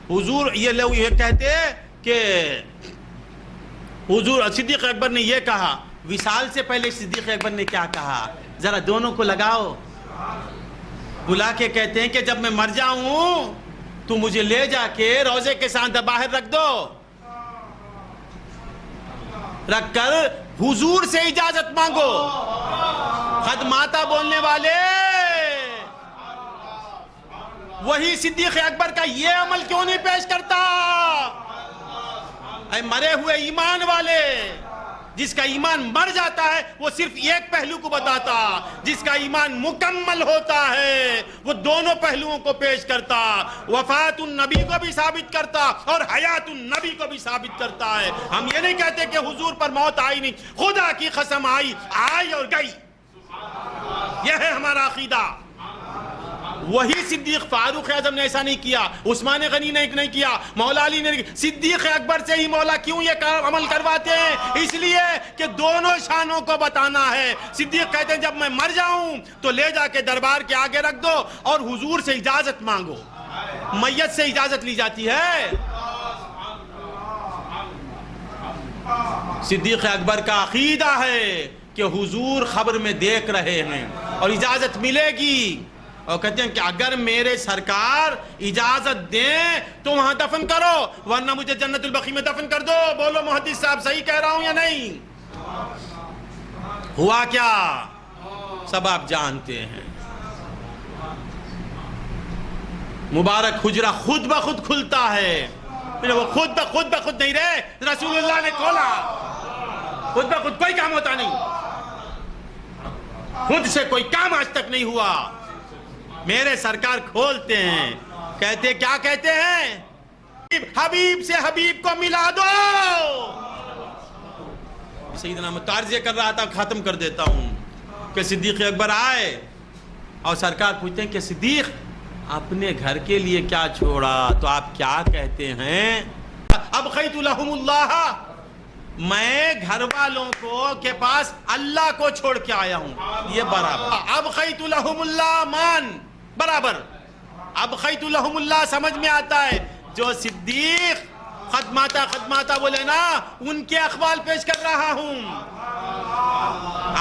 حضور، یہ لوگ یہ کہتے کہ حضور صدیق اکبر نے یہ کہا، وصال سے پہلے صدیق اکبر نے کیا کہا؟ ذرا دونوں کو لگاؤ. بلا کے کہتے ہیں کہ جب میں مر جاؤں تو مجھے لے جا کے روضے کے ساتھ باہر رکھ دو، رکھ کر حضور سے اجازت مانگو. خدماتا بولنے والے وہی صدیق اکبر کا یہ عمل کیوں نہیں پیش کرتا؟ اے مرے ہوئے ایمان والے، جس کا ایمان مر جاتا ہے وہ صرف ایک پہلو کو بتاتا، جس کا ایمان مکمل ہوتا ہے وہ دونوں پہلوؤں کو پیش کرتا، وفات النبی کو بھی ثابت کرتا اور حیات النبی کو بھی ثابت کرتا ہے. ہم یہ نہیں کہتے کہ حضور پر موت آئی نہیں، خدا کی قسم آئی اور گئی. یہ ہے ہمارا عقیدہ. وہی صدیق فاروق اعظم نے ایسا نہیں کیا، عثمان غنی نے نہیں کیا، مولا علی نے نہیں کیا. صدیق اکبر سے ہی مولا کیوں یہ عمل کرواتے ہیں؟ اس لیے کہ دونوں شانوں کو بتانا ہے. صدیق کہتے ہیں جب میں مر جاؤں تو لے جا کے دربار کے آگے رکھ دو اور حضور سے اجازت مانگو. میت سے اجازت لی جاتی ہے. صدیق اکبر کا عقیدہ ہے کہ حضور خبر میں دیکھ رہے ہیں اور اجازت ملے گی، اور کہتے ہیں کہ اگر میرے سرکار اجازت دیں تو وہاں دفن کرو، ورنہ مجھے جنت البقیع میں دفن کر دو. بولو محدث صاحب صحیح کہہ رہا ہوں یا نہیں؟ ہوا کیا سب آپ جانتے ہیں. مبارک حجرہ خود بخود کھلتا ہے. وہ خود بخود نہیں رہے، رسول اللہ نے کھولا. خود بخود کوئی کام ہوتا نہیں، خود سے کوئی کام آج تک نہیں ہوا. میرے سرکار کھولتے ہیں، کہتے کیا کہتے ہیں؟ حبیب سے حبیب کو ملا دو. سیدنا متعارض یہ کر رہا تھا، ختم کر دیتا ہوں کہ صدیق اکبر آئے اور سرکار پوچھتے ہیں کہ صدیق اپنے گھر کے لیے کیا چھوڑا؟ تو آپ کیا کہتے ہیں؟ ابقیت لہم اللہ، میں گھر والوں کو کے پاس اللہ کو چھوڑ کے آیا ہوں. یہ برابر. ابقیت لہم اللہ مان برابر. ابقیت لہم اللہ سمجھ میں آتا ہے. جو صدیق خدماتا بولے نا، ان کے اقوال پیش کر رہا ہوں.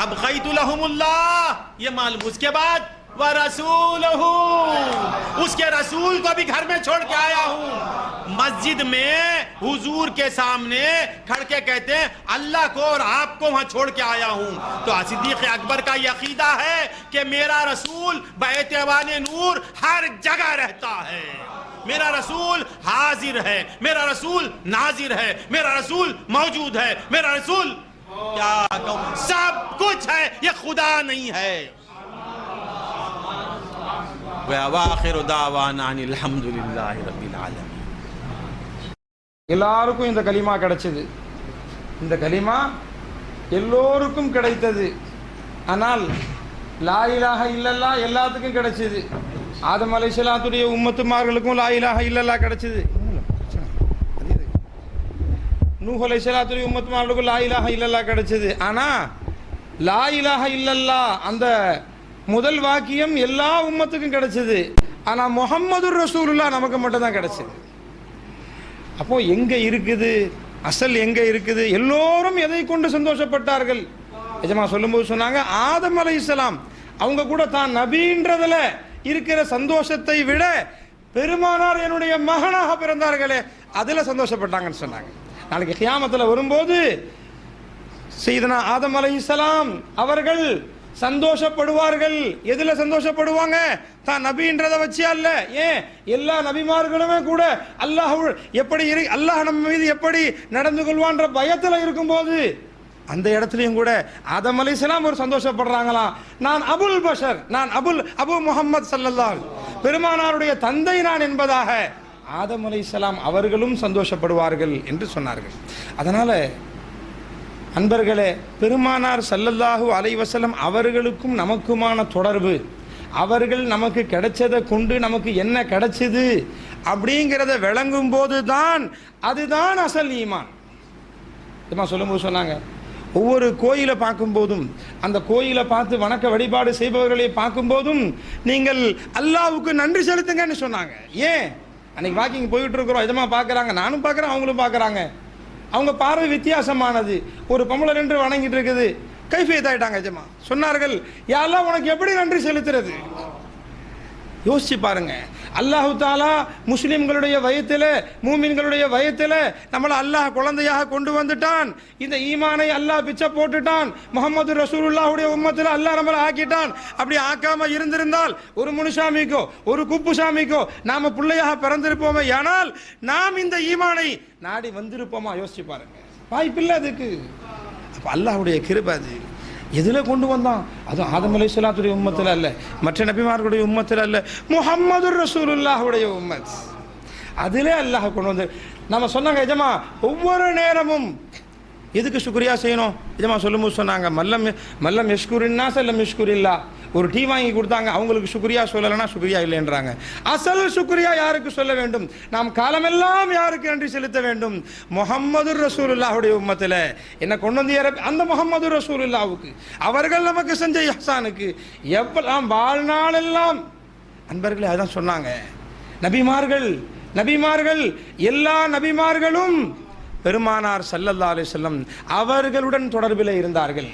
ابقیت لہم اللہ یہ معلوم. اس کے بعد وَرَسُولُهُ، اس کے رسول کو بھی گھر میں چھوڑ کے آیا ہوں. مسجد میں حضور کے سامنے کھڑ کے کہتے ہیں اللہ کو اور آپ کو وہاں چھوڑ کے آیا ہوں. تو صدیق اکبر کا یہ عقیدہ ہے کہ میرا رسول باعتبان نور ہر جگہ رہتا ہے. میرا رسول حاضر ہے، میرا رسول ناظر ہے، میرا رسول موجود ہے، میرا رسول کیا کہوں سب کچھ ہے. یہ خدا نہیں ہے. وآخر دعوانا الحمدللہ رب العالمین. எல்லாருக்கும் இந்த கலிமா கிடைச்சது. இந்த கலிமா எல்லோருக்கும் கிடைத்தது. ஆனால் லா இலாஹ இல்லல்லா எல்லாத்துக்கும் கிடைச்சது. ஆதம் அலைஹிஸ்ஸலாத்துடைய உம்மத்துமார்களுக்கும் லா இலாஹ இல்லல்லா கிடைச்சது. நூஹ் அலைஹிஸ்ஸலாத்துடைய உம்மத்துமார்களுக்கும் லா இலாஹ இல்லல்லா கிடைச்சது. ஆனா லா இலாஹ இல்லல்லா அந்த முதல் வாக்கியம் எல்லா உம்மத்துக்கும் கிடைச்சது. ஆனா முஹம்மது ரசூலுல்லாஹ் நமக்கு மட்டும் தான் கிடைச்சது. அப்போ எங்க இருக்குது அசல், எங்க இருக்குது? எல்லோரும் எதை கொண்டு சந்தோஷப்பட்டார்கள்? எஜமா சொல்லும்போது சொன்னாங்க, ஆதம் அலைஹிஸ்ஸலாம் அவங்க கூட தான் நபின்றதுல இருக்கிற சந்தோஷத்தை விட பெருமானார் என்னுடைய மகனாக பிறந்தார்களே அதுல சந்தோஷப்பட்டாங்கன்னு சொன்னாங்க. நாளைக்கு கியாமத்துல வரும்போது சையதுனா ஆதம் அலைஹிஸ்ஸலாம் அவர்கள் சந்தோஷப்படுவார்கள். எதுல சந்தோஷப்படுவாங்க? தான் நபின்றதை வச்சியா இல்ல. ஏன் எல்லா நபிமார்களுமே கூட அல்லாஹ் எப்படி அல்லாஹ் நம்ம மீது எப்படி நடந்து கொள்வான்ற பயத்துல இருக்கும்போது அந்த இடத்துலயும் கூட ஆதம் அலைஹிஸ்ஸலாம் ஒரு சந்தோஷப்படுறாங்களாம். நான் அபுல் பஷர், நான் அபு முஹம்மது ஸல்லல்லாஹு பெருமானாருடைய தந்தை நான் என்பதாக ஆதம் அலைஹிஸ்ஸலாம் அவர்களும் சந்தோஷப்படுவார்கள் என்று சொன்னார்கள். அதனால அன்பர்களே, பெருமானார் ஸல்லல்லாஹு அலைஹி வஸல்லம் அவர்களுக்கும் நமக்குமான தொடர்பு, அவர்கள் நமக்கு கிடைச்சதை கொண்டு நமக்கு என்ன கிடைச்சது அப்படிங்கிறத விளங்கும் போது தான் அதுதான் அசல் ஈமான். சொல்லும்போது சொன்னாங்க, ஒவ்வொரு கோயிலை பார்க்கும்போதும் அந்த கோயிலை பார்த்து வணக்க வழிபாடு செய்பவர்களை பார்க்கும்போதும் நீங்கள் அல்லாஹ்வுக்கு நன்றி செலுத்துங்கன்னு சொன்னாங்க. ஏன்? அன்னைக்கு வாக்கிங் போயிட்டு இருக்கிறோம், எஜமா பார்க்குறாங்க, நானும் பார்க்குறேன், அவங்களும் பார்க்குறாங்க. அவங்க பார்வை வித்தியாசமானது. ஒரு பொம்பளை நின்று வணங்கிட்டு இருக்குது, கைஃபியத் ஆயிட்டாங்க. எஜமா சொன்னார்கள், யா அல்லாஹ் உனக்கு எப்படி நன்றி செலுத்துறது? யோசிச்சு பாருங்க. அல்லாஹு தாலா முஸ்லிம்களுடைய வயத்தில், மூமின்களுடைய வயத்தில் நம்மளை அல்லாஹ் குழந்தையாக கொண்டு வந்துட்டான். இந்த ஈமானை அல்லாஹ் பிச்சை போட்டுட்டான். முஹம்மது ரசூலுல்லாஹுடைய உம்மத்தில் அல்லாஹ் நம்மளை ஆக்கிட்டான். அப்படி ஆக்காம இருந்திருந்தால் ஒரு முனுசாமிக்கோ ஒரு குப்புசாமிக்கோ நாம பிள்ளையாக பிறந்திருப்போமே, ஆனால் நாம் இந்த ஈமானை நாடி வந்திருப்போமா? யோசிச்சு பாருங்க. வாய்ப்பில்லை அதுக்கு. அப்ப அல்லாஹ்வுடைய கிருபை அது. எதில் கொண்டு வந்தான்? அதுவும் ஆதம் அலைஹிஸ்ஸலாத்துடைய உம்மத்தில் அல்ல, மற்ற நபிமார்களுடைய உம்மத்தில் அல்ல, முஹம்மது ரசூலுல்லாஹுடைய உம்மத். அதிலே அல்லாஹ் கொண்டு வந்து நம்ம சொன்னாங்க, எஜமா ஒவ்வொரு நேரமும் எதுக்கு சுக்ரியா செய்யணும்? எஜமா சொல்லும்போது சொன்னாங்க, மல்லம் யஷ்குரின்னா செல்லம் யஷ்குரில்லா. ஒரு டீ வாங்கி கொடுத்தாங்க, அவங்களுக்கு சுக்ரியா சொல்லலைன்னா சுக்ரியா இல்லைன்றாங்க. அசல் சுக்ரியா யாருக்கு சொல்ல வேண்டும்? நாம் காலமெல்லாம் யாருக்கு நன்றி செலுத்த வேண்டும்? முஹம்மது ரசூலுல்லாஹுடைய உம்மத்தில் என்ன கொண்டு வந்து அந்த முஹம்மது ரசூலுல்லாஹுக்கு, அவர்கள் நமக்கு செஞ்ச இஹ்சானுக்கு எப்பெல்லாம் வாழ்நாளெல்லாம் அன்பர்களே அதான் சொன்னாங்க. நபிமார்கள் எல்லா நபிமார்களும் பெருமானார் ஸல்லல்லாஹு அலைஹி வஸல்லம் அவர்களுடன் தொடர்பில் இருந்தார்கள்.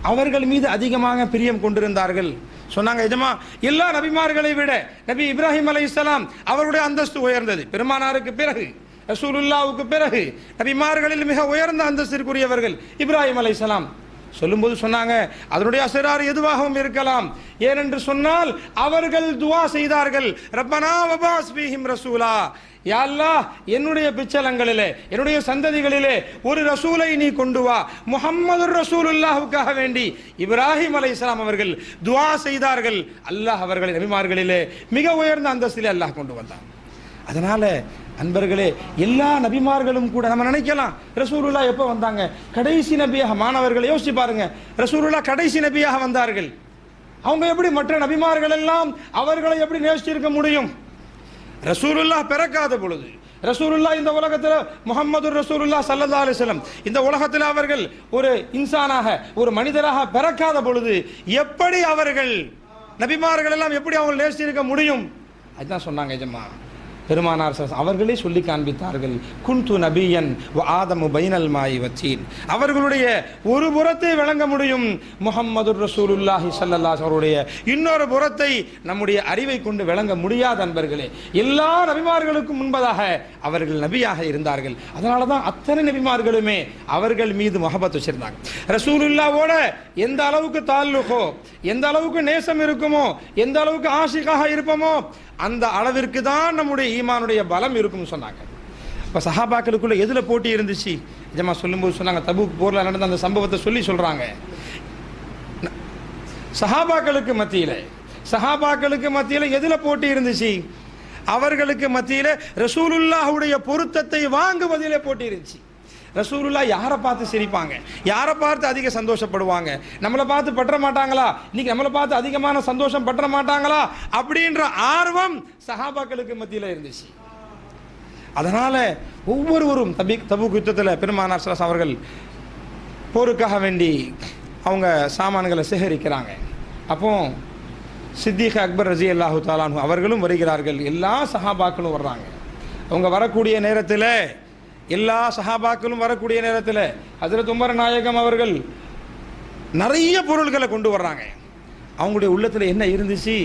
அவர்கள் மீது அதிகமாக பிரியம் கொண்டிருந்தார்கள். சொன்னாங்க, எஜமா எல்லா நபிமார்களை விட நபி இப்ராஹிம் அலைஹிஸ்ஸலாம் அவருடைய அந்தஸ்து உயர்ந்தது. பெருமானாருக்கு பிறகு, ரசூலுல்லாஹுக்கு பிறகு நபிமார்களில் மிக உயர்ந்த அந்தஸ்திற்குரியவர்கள் இப்ராஹிம் அலைஹிஸ்ஸலாம். சொல்லும்போது சொன்னாங்க, அதனுடைய அசரார் எதுவாகவும் இருக்கலாம். ஏனென்று சொன்னால் அவர்கள் துவா செய்தார்கள், ரப்பனா வபாஸ் ஃபீஹிம் ரசூலா, யா அல்லாஹ் என்னுடைய பிச்சலங்களிலே, என்னுடைய சந்ததிகளிலே ஒரு ரசூலை நீ கொண்டு வா. முஹம்மது ரசூலுல்லாஹுக்காக வேண்டி இப்ராஹிம் அலைஹிஸ்ஸலாம் அவர்கள் துவா செய்தார்கள். அல்லாஹ் அவர்களை நபிமார்களிலே மிக உயர்ந்த அந்தஸ்திலே அல்லாஹ் கொண்டு வந்தான். அதனால அன்பர்களே, எல்லா நபிமார்களும் கூட நம்ம நினைக்கலாம், ரசூலுல்லாஹ் எப்போ வந்தாங்க? கடைசி நபியாக. மாணவர்களை யோசிச்சு பாருங்க, ரசூலுல்லாஹ் கடைசி நபியாக வந்தார்கள். அவங்க எப்படி மற்ற நபிமார்கள் எல்லாம் அவர்களை எப்படி நேசிச்சிருக்க முடியும்? ரசூலுல்லாஹ் பிறக்காத பொழுது, ரசூலுல்லாஹ் இந்த உலகத்தில், முஹம்மது ரசூலுல்லாஹ் ஸல்லல்லாஹு அலைஹி வஸல்லம் இந்த உலகத்தில் அவர்கள் ஒரு இன்சானாக, ஒரு மனிதராக பிறக்காத பொழுது எப்படி அவர்கள் நபிமார்கள் எல்லாம் எப்படி அவங்க நேசிச்சிருக்க முடியும்? அதுதான் சொன்னாங்க எஜமா. பெருமானார் அவர்களே சொல்லி காண்பித்தார்கள், குன்து நபியன் வ ஆதமு பைனல் மாயி வத்தீன். அவர்களுடைய ஒரு புறத்தை விளங்க முடியும் முஹம்மது ரசூலுல்லாஹி ஸல்லல்லாஹு அவருடைய இன்னொரு புறத்தை நம்முடைய அறிவை கொண்டு விளங்க முடியாத அன்பர்களே. எல்லா நபிமார்களுக்கும் முன்பதாக அவர்கள் நபியாக இருந்தார்கள். அதனால தான் அத்தனை நபிமார்களுமே அவர்கள் மீது முஹப்பத் வச்சிருந்தாங்க. ரசூலுல்லாஹோட எந்த அளவுக்கு தால்லுகோ, எந்த அளவுக்கு நேசம் இருக்குமோ, எந்த அளவுக்கு ஆஷிகாக இருப்போமோ, அந்த அளவிற்கு தான் நம்முடைய ஈமானுடைய பலம் இருக்கும்னு சொன்னாங்க. இப்போ சஹாபாக்களுக்குள்ள எதில் போட்டி இருந்துச்சு? நிஜமா சொல்லும்போது சொன்னாங்க, தபூக் போரில் நடந்த அந்த சம்பவத்தை சொல்கிறாங்க. சஹாபாக்களுக்கு மத்தியில் எதில் போட்டி இருந்துச்சு? அவர்களுக்கு மத்தியில் ரசூலுல்லாஹுடைய பொருத்தத்தை வாங்குவதிலே போட்டி இருந்துச்சு. ரசூலுல்லாஹ் யாரை பார்த்து சிரிப்பாங்க, யாரை பார்த்து அதிக சந்தோஷப்படுவாங்க, நம்மளை பார்த்து பற்ற மாட்டாங்களா, இன்னைக்கு நம்மளை பார்த்து அதிகமான சந்தோஷம் பற்ற மாட்டாங்களா அப்படின்ற ஆர்வம் சஹாபாக்களுக்கு மத்தியில் இருந்துச்சு. அதனால ஒவ்வொருவரும் தபூக் யுத்தத்தில் பெருமானார் ஸல்லல்லாஹு அவர்கள் போருக்காக வேண்டி அவங்க சாமான்களை சேகரிக்கிறாங்க. அப்போ சித்திக் அக்பர் ரஸியல்லாஹு தஆலா அன்ஹு அவர்களும் வருகிறார்கள். எல்லா சஹாபாக்களும் வர்றாங்க. அவங்க வரக்கூடிய நேரத்தில், எல்லா சஹாபாக்களும் வரக்கூடிய நேரத்தில் ஹஜ்ரத் உமர் நாயகம் அவர்கள் நிறைய பொருள்களை கொண்டு வர்றாங்க. அவங்களுடைய உள்ளத்தில் என்ன இருந்துச்சு?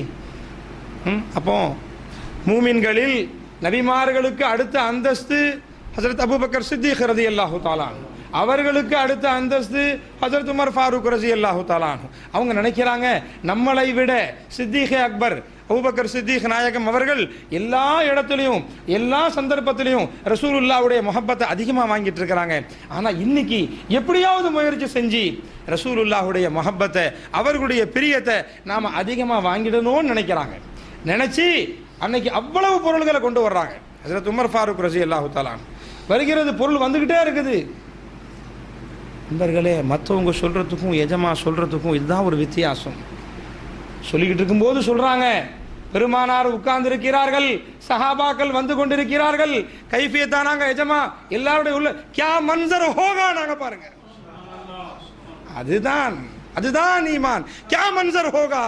அப்போ மூமின்களில் நபிமார்களுக்கு அடுத்த அந்தஸ்து ஹஜ்ரத் அபூபக்கர் சித்திக் ரலியல்லாஹு தஆலா அன்ஹு, அவர்களுக்கு அடுத்த அந்தஸ்து ஹஜ்ரத் உமர் ஃபாரூக் ரலியல்லாஹு தஆலா அன்ஹு. அவங்க நினைக்கிறாங்க, நம்மளை விட சித்திக் அக்பர் அபூபக்கர் சித்திக் நாயகம் அவர்கள் எல்லா இடத்துலையும் எல்லா சந்தர்ப்பத்திலையும் ரசூலுல்லாஹ்வுடைய முஹப்பத்தை அதிகமாக வாங்கிட்டு இருக்கிறாங்க. ஆனால் இன்னைக்கு எப்படியாவது முயற்சி செஞ்சு ரசூலுல்லாஹ்வுடைய முஹப்பத்தை, அவர்களுடைய பிரியத்தை நாம் அதிகமாக வாங்கிடணும்னு நினைக்கிறாங்க. நினச்சி அன்னைக்கு அவ்வளவு பொருள்களை கொண்டு வர்றாங்க. ஹஜ்ரத் உமர் ஃபாரூக் ரலியல்லாஹு தஆலா வருகிறது, பொருள் வந்துக்கிட்டே இருக்குது. நண்பர்களே, மற்றவங்க சொல்கிறதுக்கும் எஜமா சொல்கிறதுக்கும் இதுதான் ஒரு வித்தியாசம். சொல்லிக்கிட்டு இருக்கும்போது சொல்கிறாங்க, பெருமானார் உட்கார்ந்திருக்கிறார்கள், சஹாபாக்கள் வந்து கொண்டிருக்கிறார்கள், கைஃபியத்தானாங்க எஜமா எல்லாருடைய உள்ள கியா மன்சர் ஹோகா நாங்க பாருங்க. அதுதான் ஈமான். கியா மன்சர் ஹோகா,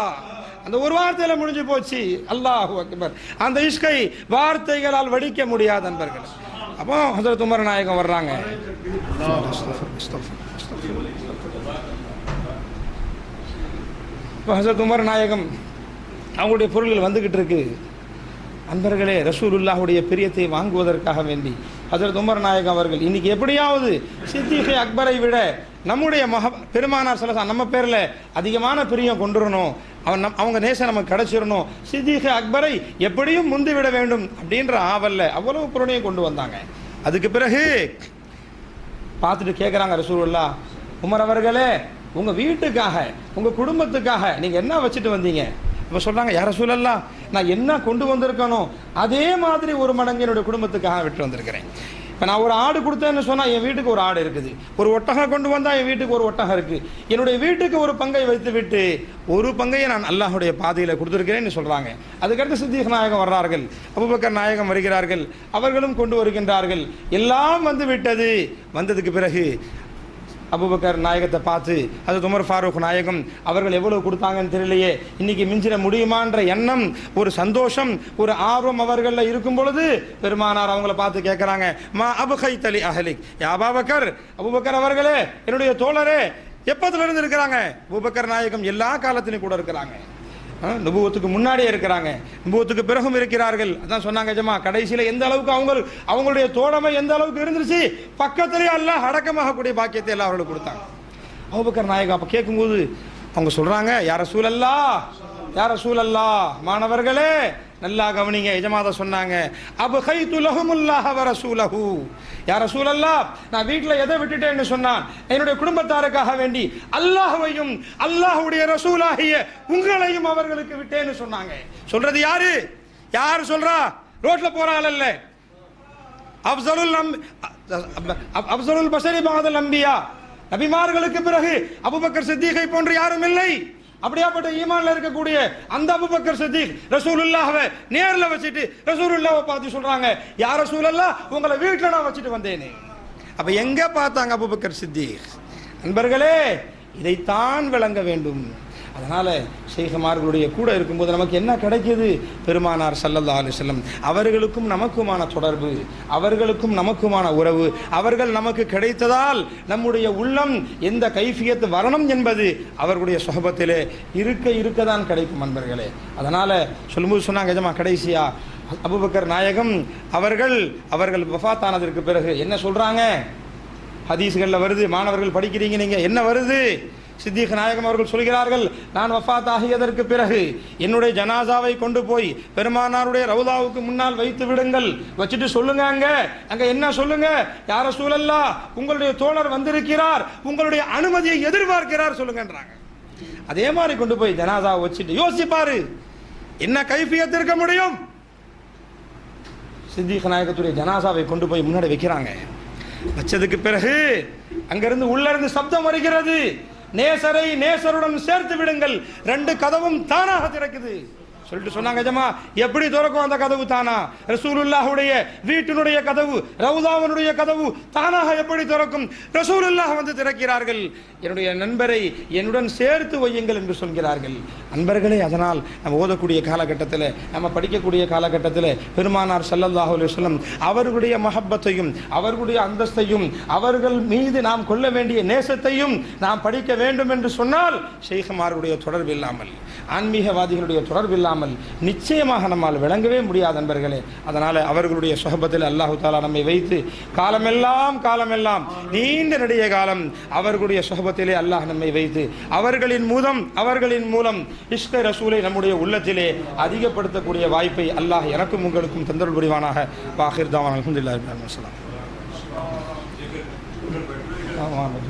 அந்த ஒரு வார்த்தையில முடிஞ்சு போச்சு. அல்லாஹு அக்பர். அந்த இஷ்கை வார்த்தைகளால் வடிக்க முடியாத நண்பர்கள். அப்போ ஹஜ்ரத் உமர் நாயகம் வர்றாங்க. இப்போ ஹஜ்ரத் உமர் நாயகம் அவங்களுடைய பொருள்கள் வந்துக்கிட்டு இருக்கு. அன்பர்களே, ரசூலுல்லாஹுடைய பிரியத்தை வாங்குவதற்காக வேண்டி ஹஜ்ரத் உமர் நாயகம் அவர்கள் இன்னைக்கு எப்படியாவது சித்திகை அக்பரை விட நம்முடைய பெருமானார் ஸல்லல்லாஹு நம்ம பேரில் அதிகமான பிரியம் கொண்டுறணும், அவங்க நேசம் நமக்கு கிடைச்சிடணும், சித்திகை அக்பரை எப்படியும் முந்திவிட வேண்டும் அப்படின்ற ஆவல்ல அவ்வளவு பொருளையும் கொண்டு வந்தாங்க. அதுக்கு பிறகு பார்த்துட்டு கேட்குறாங்க ரசூலுல்லாஹ், உமர் அவர்களே, உங்கள் வீட்டுக்காக உங்கள் குடும்பத்துக்காக நீங்கள் என்ன வச்சுட்டு வந்தீங்க? இப்போ சொல்கிறாங்க, யா ரசூலல்லாஹ், நான் என்ன கொண்டு வந்திருக்கணும் அதே மாதிரி ஒரு மடங்கு என்னுடைய குடும்பத்துக்காக விட்டு வந்திருக்கிறேன். இப்போ நான் ஒரு ஆடு கொடுத்தேன்னு சொன்னால் என் வீட்டுக்கு ஒரு ஆடு இருக்குது, ஒரு ஒட்டகம் கொண்டு வந்தால் என் வீட்டுக்கு ஒரு ஒட்டகம் இருக்குது, என்னுடைய வீட்டுக்கு ஒரு பங்கை வைத்து விட்டு ஒரு பங்கையை நான் அல்லாஹுடைய பாதையில் கொடுத்துருக்கிறேன்னு சொல்கிறாங்க. அதுக்கடுத்து சித்திக் நாயகம் வர்றார்கள், அபூபக்கர் நாயகம் வருகிறார்கள், அவர்களும் கொண்டு வருகின்றார்கள். எல்லாம் வந்து விட்டது. வந்ததுக்கு பிறகு அபூபக்கர் நாயகத்தை பார்த்து அது உமர் ஃபாரூக் நாயகம் அவர்கள் எவ்வளவு கொடுத்தாங்கன்னு தெரியலையே, இன்னைக்கு மிஞ்சிட முடியுமான்ற எண்ணம், ஒரு சந்தோஷம், ஒரு ஆர்வம் அவர்களில் இருக்கும் பொழுது பெருமானார் அவங்கள பார்த்து கேட்குறாங்க, மா அபுகை தலி அஹலிக் யா அபூபக்கர், அபூபக்கர் அவர்களே, என்னுடைய தோழரே, எப்போதுலேருந்து இருக்கிறாங்க? அபூபக்கர் நாயகம் எல்லா காலத்திலையும் கூட இருக்கிறாங்க. நுபுவத்துக்கு முன்னாடியே இருக்கிறாங்க, நுபுவத்துக்கு பிறகும் இருக்கிறார்கள். அதான் சொன்னாங்க ஜமா, கடைசியில் எந்த அளவுக்கு அவங்களுடைய தோழமை எந்த அளவுக்கு இருந்துருச்சு, பக்கத்திலேயே அல்லாஹ் அடக்கமாகக்கூடிய பாக்கியத்தை எல்லாம் அவர்களுக்கு கொடுத்தாங்க. அபூபக்கர் நாயகம் அப்போ கேட்கும்போது அவங்க சொல்கிறாங்க, யா ரசூலல்லாஹ், யா ரசூலல்லாஹ், மாணவர்களே நல்லா கவனிங்க. எஜமாத சொன்னாங்க, அபுகைது லஹுமுல்லாஹ வ ரசூலஹு, யா ரசூலல்லாஹ், நான் வீட்டில் எதை விட்டுட்டேன்னு சொன்னான், என்னுடைய குடும்பத்தாருக்காக வேண்டி அல்லாஹ்வையும் அல்லாஹ்வுடைய ரசூலாகிய உங்களையும் அவர்களுக்கு விட்டேன்னு சொன்னாங்க. சொல்றது யாரு? யார் சொல்றா? ரோட்ல போறாள் அல்ல, அஃஸலுல் பஷரி பஅதல் அன்பியா, நபிமார்களுக்கு பிறகு அபூபக்கர் சித்திகை போன்று யாரும் இல்லை. அப்படியாப்பட்ட ஈமான்ல இருக்கக்கூடிய அந்த அபூபக்கர் சித்திக் ரசூலுல்லாஹ்வை நேர்ல வச்சுட்டு ரசூலுல்லாஹ்வை பார்த்து சொல்றாங்க, யா ரசூலல்லாஹ், உங்களை வீட்டில் நான் வச்சுட்டு வந்தேனே. அப்ப எங்க பார்த்தாங்க அபூபக்கர் சித்திக்? நண்பர்களே, இதைத்தான் விளங்க வேண்டும். அதனால ஷேகுமார்களுடைய கூட இருக்கும்போது நமக்கு என்ன கிடைக்கிது? பெருமானார் ஸல்லல்லாஹு அலைஹி வஸல்லம் அவர்களுக்கும் நமக்குமான தொடர்பு, அவர்களுக்கும் நமக்குமான உறவு, அவர்கள் நமக்கு கிடைத்ததால் நம்முடைய உள்ளம் எந்த கைஃபியத்து வரணும் என்பது அவர்களுடைய சுஹபத்திலே இருக்கதான் கிடைக்கும் நண்பர்களே. அதனால சொல்லும்போது சொன்னாங்க ஜமா, கடைசியா அபூபக்கர் நாயகம் அவர்கள் வஃபாத்தானதற்கு பிறகு என்ன சொல்றாங்க? ஹதீஸ்களில் வருது, மாணவர்கள் படிக்கிறீங்க நீங்க, என்ன வருது? சித்திக் நாயகம் அவர்கள் சொல்கிறார்கள், நான் வஃபாத் ஆகியதற்கு பிறகு என்னுடைய ஜனாசாவை கொண்டு போய் பெருமானாருடைய ரவுதாவுக்கு முன்னால் வைத்து விடுங்கள், வச்சுட்டு சொல்லுங்க, அங்க என்ன சொல்லுங்க, யா ரசூலல்லாஹ், உங்களுடைய தோழர் வந்திருக்கிறார், உங்களுடைய அனுமதியை எதிர்பார்க்கிறார் சொல்லுங்கன்றாங்க. அதே மாதிரி கொண்டு போய் ஜனாசாவை வச்சுட்டு யோசிப்பாரு, என்ன கைஃபியத் இருக்க முடியும்? சித்திக் நாயகத்துடைய ஜனாசாவை கொண்டு போய் முன்னாடி வைக்கிறாங்க. வச்சதுக்கு பிறகு அங்கிருந்து உள்ள இருந்து சப்தம் வருகிறது, நேசரை நேசருடன் சேர்த்து விடுங்கள், 2 கதவும் தானாக திறக்குது சொல்லிட்டு சொன்னாங்க ஜமா. எப்படி திறக்கும் அந்த கதவு? தானா? ரசூலுல்லாஹுடைய வீட்டினுடைய கதவு, ரவுதாவினுடைய கதவு தானாக எப்படி திறக்கும்? ரசூலுல்லாஹ் வந்து திறக்கிறார்கள். என்னுடைய நண்பரை என்னுடன் சேர்த்து வையுங்கள் என்று சொல்கிறார்கள். நண்பர்களே, அதனால் நம்ம ஓதக்கூடிய காலகட்டத்தில், நம்ம படிக்கக்கூடிய காலகட்டத்தில் பெருமானார் ஸல்லல்லாஹு அலைஹி வஸல்லம் அவர்களுடைய மஹப்பத்தையும் அவர்களுடைய அந்தஸ்தையும் அவர்கள் மீது நாம் கொள்ள வேண்டிய நேசத்தையும் நாம் படிக்க வேண்டும் என்று சொன்னால் ஷேகுமார்களுடைய தொடர்பு இல்லாமல், ஆன்மீகவாதிகளுடைய தொடர்பு இல்லாமல் நிச்சயமாக நம்மால் விளங்கவே முடியாத நண்பர்களே. அதனால அவர்களுடைய சுஹபத்தில் அல்லாஹு தஆலா நம்மை வைத்து காலமெல்லாம் நீண்ட நெடிய காலம் அவர்களுடைய சுஹபத்திலே அல்லாஹ் நம்மை வைத்து அவர்களின் மூலம் இஷ்க ரசூலை நம்முடைய உள்ளத்திலே அதிகப்படுத்தக்கூடிய வாய்ப்பை அல்லாஹ் எனக்கும் உங்களுக்கும் தந்தருள் புரிவானாக. வாஹிர் தாவான் அல்ஹம்துலில்லாஹி ரப்பில் ஆலமீன்.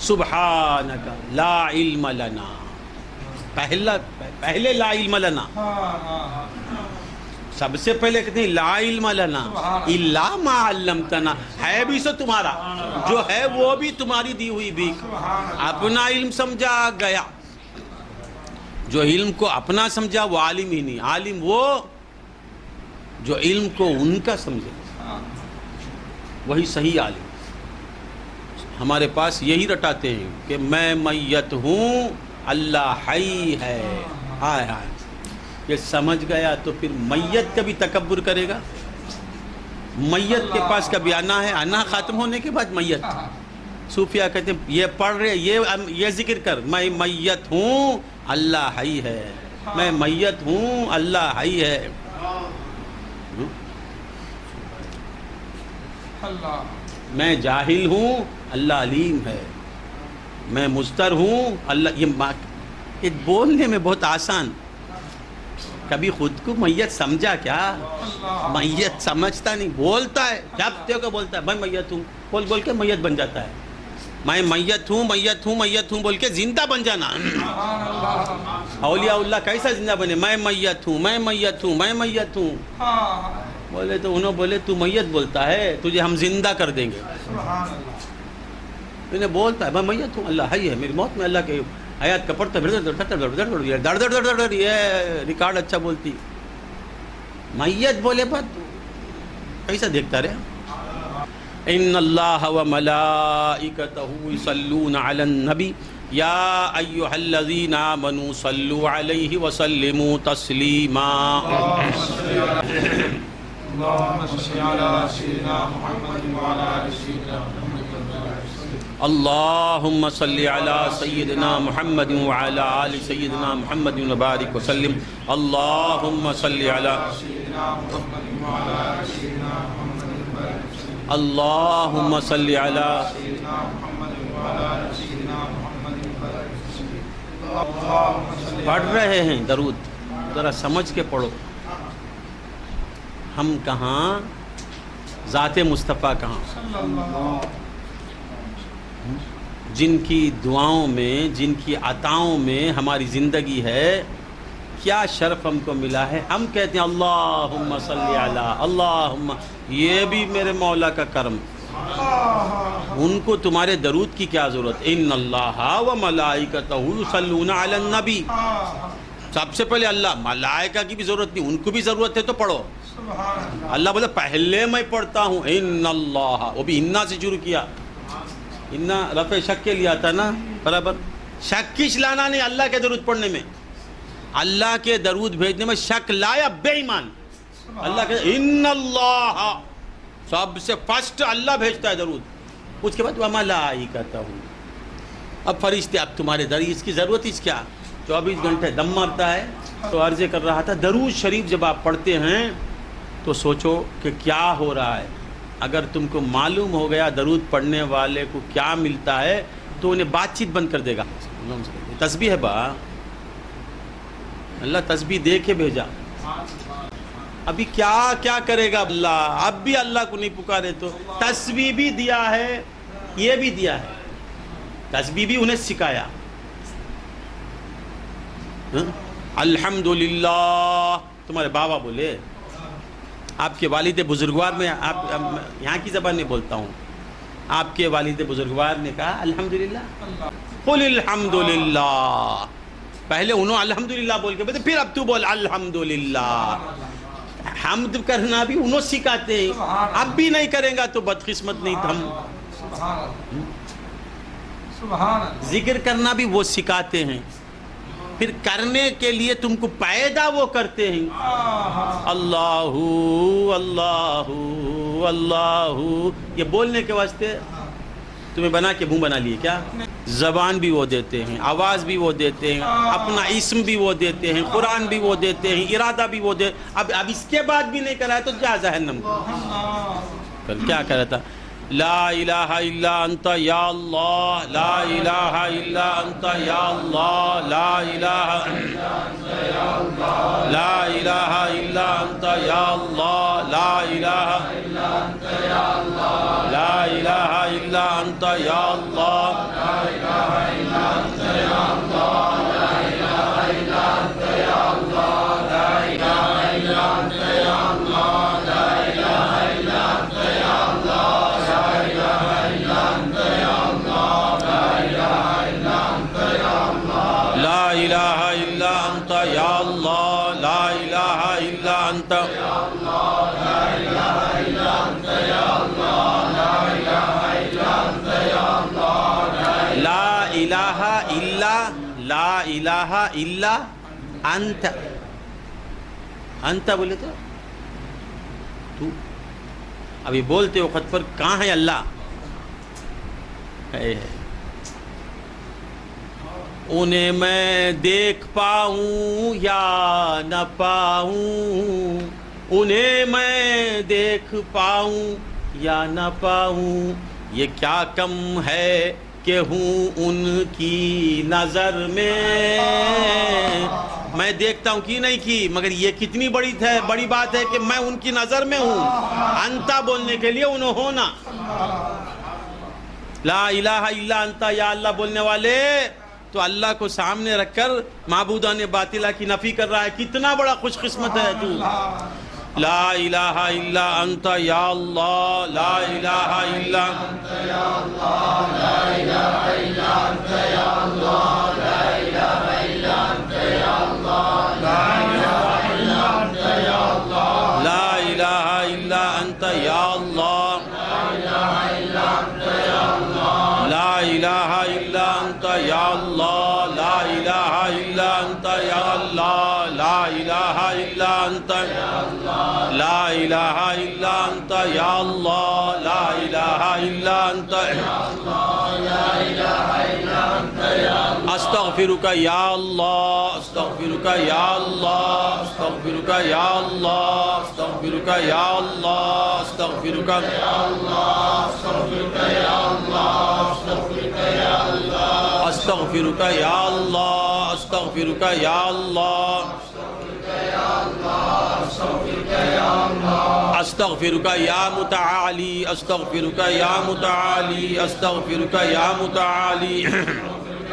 سبحانک لا علم لنا، پہلے لا علم لنا، سب سے پہلے کہتے ہیں لا علم لنا الا ما علمتنا، ہے بھی سو تمہارا، جو ہے وہ بھی تمہاری دی ہوئی بھی، اپنا علم سمجھا گیا، جو علم کو اپنا سمجھا وہ عالم ہی نہیں، عالم وہ جو علم کو ان کا سمجھے، وہی صحیح عالم۔ ہمارے پاس یہی رٹاتے ہیں کہ میں میت ہوں اللہ حی ہے، ہائے ہائے، یہ سمجھ گیا تو پھر میت کا بھی تکبر کرے گا؟ میت کے پاس کبھی آنا ہے؟ آنا ختم ہونے کے بعد میت۔ صوفیہ کہتے ہیں یہ پڑھ رہے یہ ذکر کر، میں میت ہوں اللہ حی ہے، میں میت ہوں اللہ حی ہے۔ میں جاہل ہوں اللہ علیم ہے، میں مضطر ہوں اللہ، یہ بولنے میں بہت آسان، کبھی خود کو میت سمجھا کیا؟ میت سمجھتا نہیں، بولتا ہے، جب دیکھو بولتا ہے میں میت ہوں، بول بول کے میت بن جاتا ہے، میں میت ہوں میت ہوں میت ہوں بول کے زندہ بن جانا۔ اولیاء اللہ کیسا زندہ بنے؟ میں میت ہوں میں میت ہوں میں میت ہوں، بولے تو انہوں بولے تو میت بولتا ہے، تجھے ہم زندہ کر دیں گے۔ انہیں بولتا ہے میں میت ہوں اللہ حی ہے، میری موت میں اللہ کے آیات کا پڑھتا یہ ریکارڈ اچھا بولتی، میت بولے بات کیسا دیکھتا رہے؟ ان اللہ و ملائکتہ یصلون علی النبی یا ایھا الذین آمنوا صلوا علیہ وسلموا تسلیما۔ اللہم صلی علی سیدنا محمد وعلی آل سیدنا محمد وبارک وسلم۔ اللہم صلی علی اللہم صلی علی پڑھ رہے ہیں درود، ذرا سمجھ کے پڑھو، ہم کہاں ذات مصطفیٰ کہاں، جن کی دعاؤں میں جن کی عطاؤں میں ہماری زندگی ہے، کیا شرف ہم کو ملا ہے، ہم کہتے ہیں اللہم صلی علی، اللہم، یہ بھی میرے مولا کا کرم، ان کو تمہارے درود کی کیا ضرورت؟ ان اللہ و ملائکتہ یصلون علی النبی، سب سے پہلے اللہ، ملائکہ کی بھی ضرورت نہیں، ان کو بھی ضرورت ہے تو پڑھو۔ اللہ بولے پہلے میں پڑھتا ہوں، ان اللہ، وہ بھی انا سے شروع کیا، انا رفع شک کے لیے آتا نا، برابر، شک کش لانا نہیں اللہ کے درود پڑھنے میں، اللہ کے درود بھیجنے میں شک لایا بے ایمان۔ اللہ کہ ان اللہ، سب سے فرسٹ اللہ بھیجتا ہے درود، اس کے بعد وملائکتہ، اب فرشتے، اب تمہارے در اس کی ضرورت اس کیا، 24 گھنٹے دم مارتا ہے۔ تو عرض کر رہا تھا درود شریف جب آپ پڑھتے ہیں تو سوچو کہ کیا ہو رہا ہے، اگر تم کو معلوم ہو گیا درود پڑھنے والے کو کیا ملتا ہے تو انہیں بات چیت بند کر دے گا۔ تسبیح ہے با، اللہ تسبیح دے کے بھیجا، ابھی کیا کیا کرے گا اللہ، اب بھی اللہ کو نہیں پکارے تو تسبیح بھی دیا ہے، یہ بھی دیا ہے، تسبیح بھی انہیں سکھایا۔ الحمدللہ، تمہارے بابا بولے، آپ کے والد بزرگوار میں، آپ یہاں کی زبان نہیں بولتا ہوں، آپ کے والد بزرگوار نے کہا الحمدللہ، قل الحمدللہ، پہلے انہوں الحمدللہ بول کے بولتے، پھر اب تو بول الحمدللہ۔ حمد کرنا بھی انہوں سکھاتے ہیں، اب بھی نہیں کریں گا تو بدقسمت نہیں ہم۔ ذکر کرنا بھی وہ سکھاتے ہیں، پھر کرنے کے لیے تم کو پیدا وہ کرتے ہیں۔ اللہ اللہ اللہ، یہ بولنے کے واسطے تمہیں بنا کے منہ بنا لیے کیا؟ زبان بھی وہ دیتے ہیں، آواز بھی وہ دیتے ہیں، اپنا اسم بھی وہ دیتے ہیں، قرآن بھی وہ دیتے ہیں، ارادہ بھی وہ دیتے، اب اس کے بعد بھی نہیں کرایا تو جا جہنم کو۔ کل کیا کہہ رہا تھا؟ لا الہ الا انت یا اللہ، لا الہ الا انت یا اللہ، لا الہ لا الہ الا انت یا اللہ، لا الہ لا الہ الا انت یا اللہ لا الہ الا انت یا اللہ لا الہ الا انت یا اللہ لا الہ الا انت یا اللہ لا الہ الا انت یا اللہ لا الہ الا انت یا اللہ لا الہ الا انت یا اللہ لا الہ الا انت یا اللہ لا الہ الا انت یا اللہ لا الہ الا انت یا اللہ لا الہ الا انت یا اللہ لا الہ الا لا الہ الا انت انت بولے تو ابھی بولتے وقت پر کہاں ہے اللہ ہے انہیں میں دیکھ پاؤں یا نہ پاؤں انہیں میں دیکھ پاؤں یا نہ پاؤں یہ کیا کم ہے کہ ہوں ان کی نظر میں دیکھتا ہوں کی نہیں کی مگر یہ کتنی بڑی بات ہے کہ میں ان کی نظر میں ہوں انتا بولنے کے لیے انہوں ہونا لا الہ الا انتا یا اللہ بولنے والے تو اللہ کو سامنے رکھ کر معبودان باطلہ کی نفی کر رہا ہے کتنا بڑا خوش قسمت ہے تو لا الہ الا انت یا اللہ لا الہ الا انت یا اللہ لا الہ الا انت یا اللہ لا الہ الا انت یا اللہ لا الہ الا انت یا اللہ لا الہ الا انت یا اللہ لا الہ الا انت یا اللہ لا الہ الا انت یا اللہ لا الہ الا انت یا اللہ لا الہ الا انت یا اللہ لا الہ الا انت یا اللہ لا الہ الا انت یا اللہ استغفرک یا اللہ استغفرک یا اللہ استغفرک یا اللہ استغفرک یا اللہ استغفرک یا اللہ استغفرک یا اللہ استغفرک یا اللہ استغفرک یا اللہ استغفرک یا اللہ استغفرک یا متعالی استغفرک یا متعالی استغفرک یا متعالی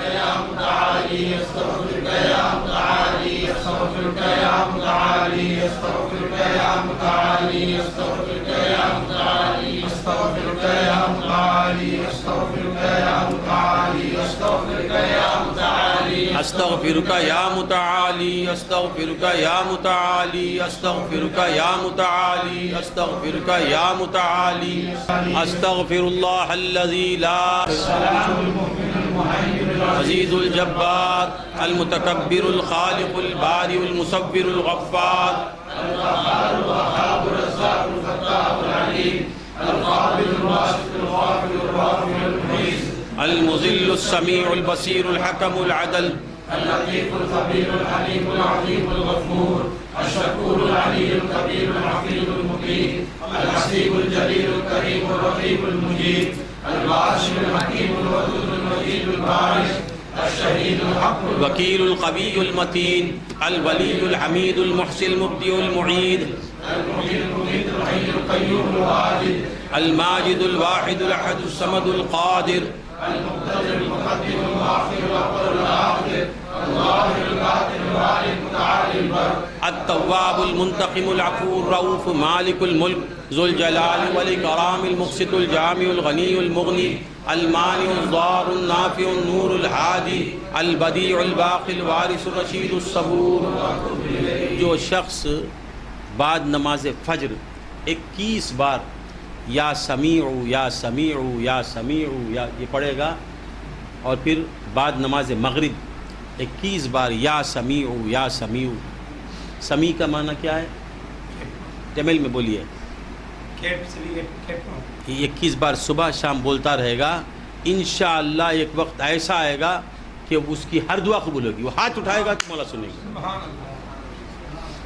یا متعالی استغفرک یا متعالی استغفرک یا متعالی استغفرک یا متعالی استغفرک یا متعالی استغفرک یا متعالی استغفرک یا متعالی استغفرک یا متعالی استغفرک یا متعالی استغفرک یا متعالی استغفرک یا متعالی استغفرک یا متعالی استغفر اللہ الذی لا عزیز الجبار المتکبر الخالق البارئ المصور الغفار القهار الوهاب الرزاق الفتاح العليم القابل الباسط الغافل الرافع المعز المذل السميع البصير الحكم العدل اللطيف الخبير الحليم العظيم الغفور الشكور العلي الكبير الحفيظ المقيم الحسيب الجليل الكريم الرقيب المجيد الباسل الحكيم الودود المجيد البارئ الشهيد الحق الوكيل القوي المتين الولي الحميد المحسن المبدئ المعيد المحيي المميت الحي القيوم الواجد الماجد الواحد الأحد الصمد القادر المقتدر المقدم المؤخر الأول الآخر الظاهر الباطن الوالي المتعالي البر التواب المنتقم العفو الرؤوف مالك الملك ذو الجلال والإكرام المقسط الجامع الغني المغني المانع الضار النافع النور الهادي البديع الباقي الوارث الرشيد الصبور جو شخص بعد نماز فجر 21 بار یا سمیع یا سمیع یا سمیع یا یہ پڑھے گا اور پھر بعد نماز مغرب 21 بار یا سمیع یا سمیع سمیع کا معنی کیا ہے تمل میں بولیے 21 بار صبح شام بولتا رہے گا انشاءاللہ ایک وقت ایسا آئے گا کہ اس کی ہر دعا قبول ہوگی وہ ہاتھ اٹھائے گا تو مولا سنے گا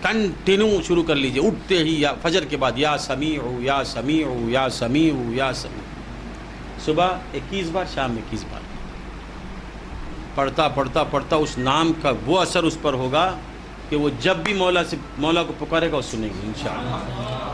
کنٹینیو شروع کر لیجئے اٹھتے ہی یا فجر کے بعد یا سمیع یا سمیع یا سمیع یا سمیع صبح 21 بار شام میں 21 بار پڑھتا پڑھتا پڑھتا اس نام کا وہ اثر اس پر ہوگا کہ وہ جب بھی مولا کو پکارے گا وہ سنیں گے انشاءاللہ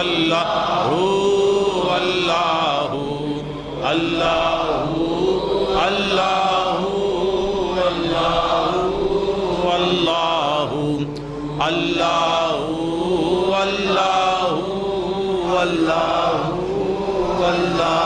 اللہ اللہ اللہ اللہ اللہ اللہ اللہ اللہ اللہ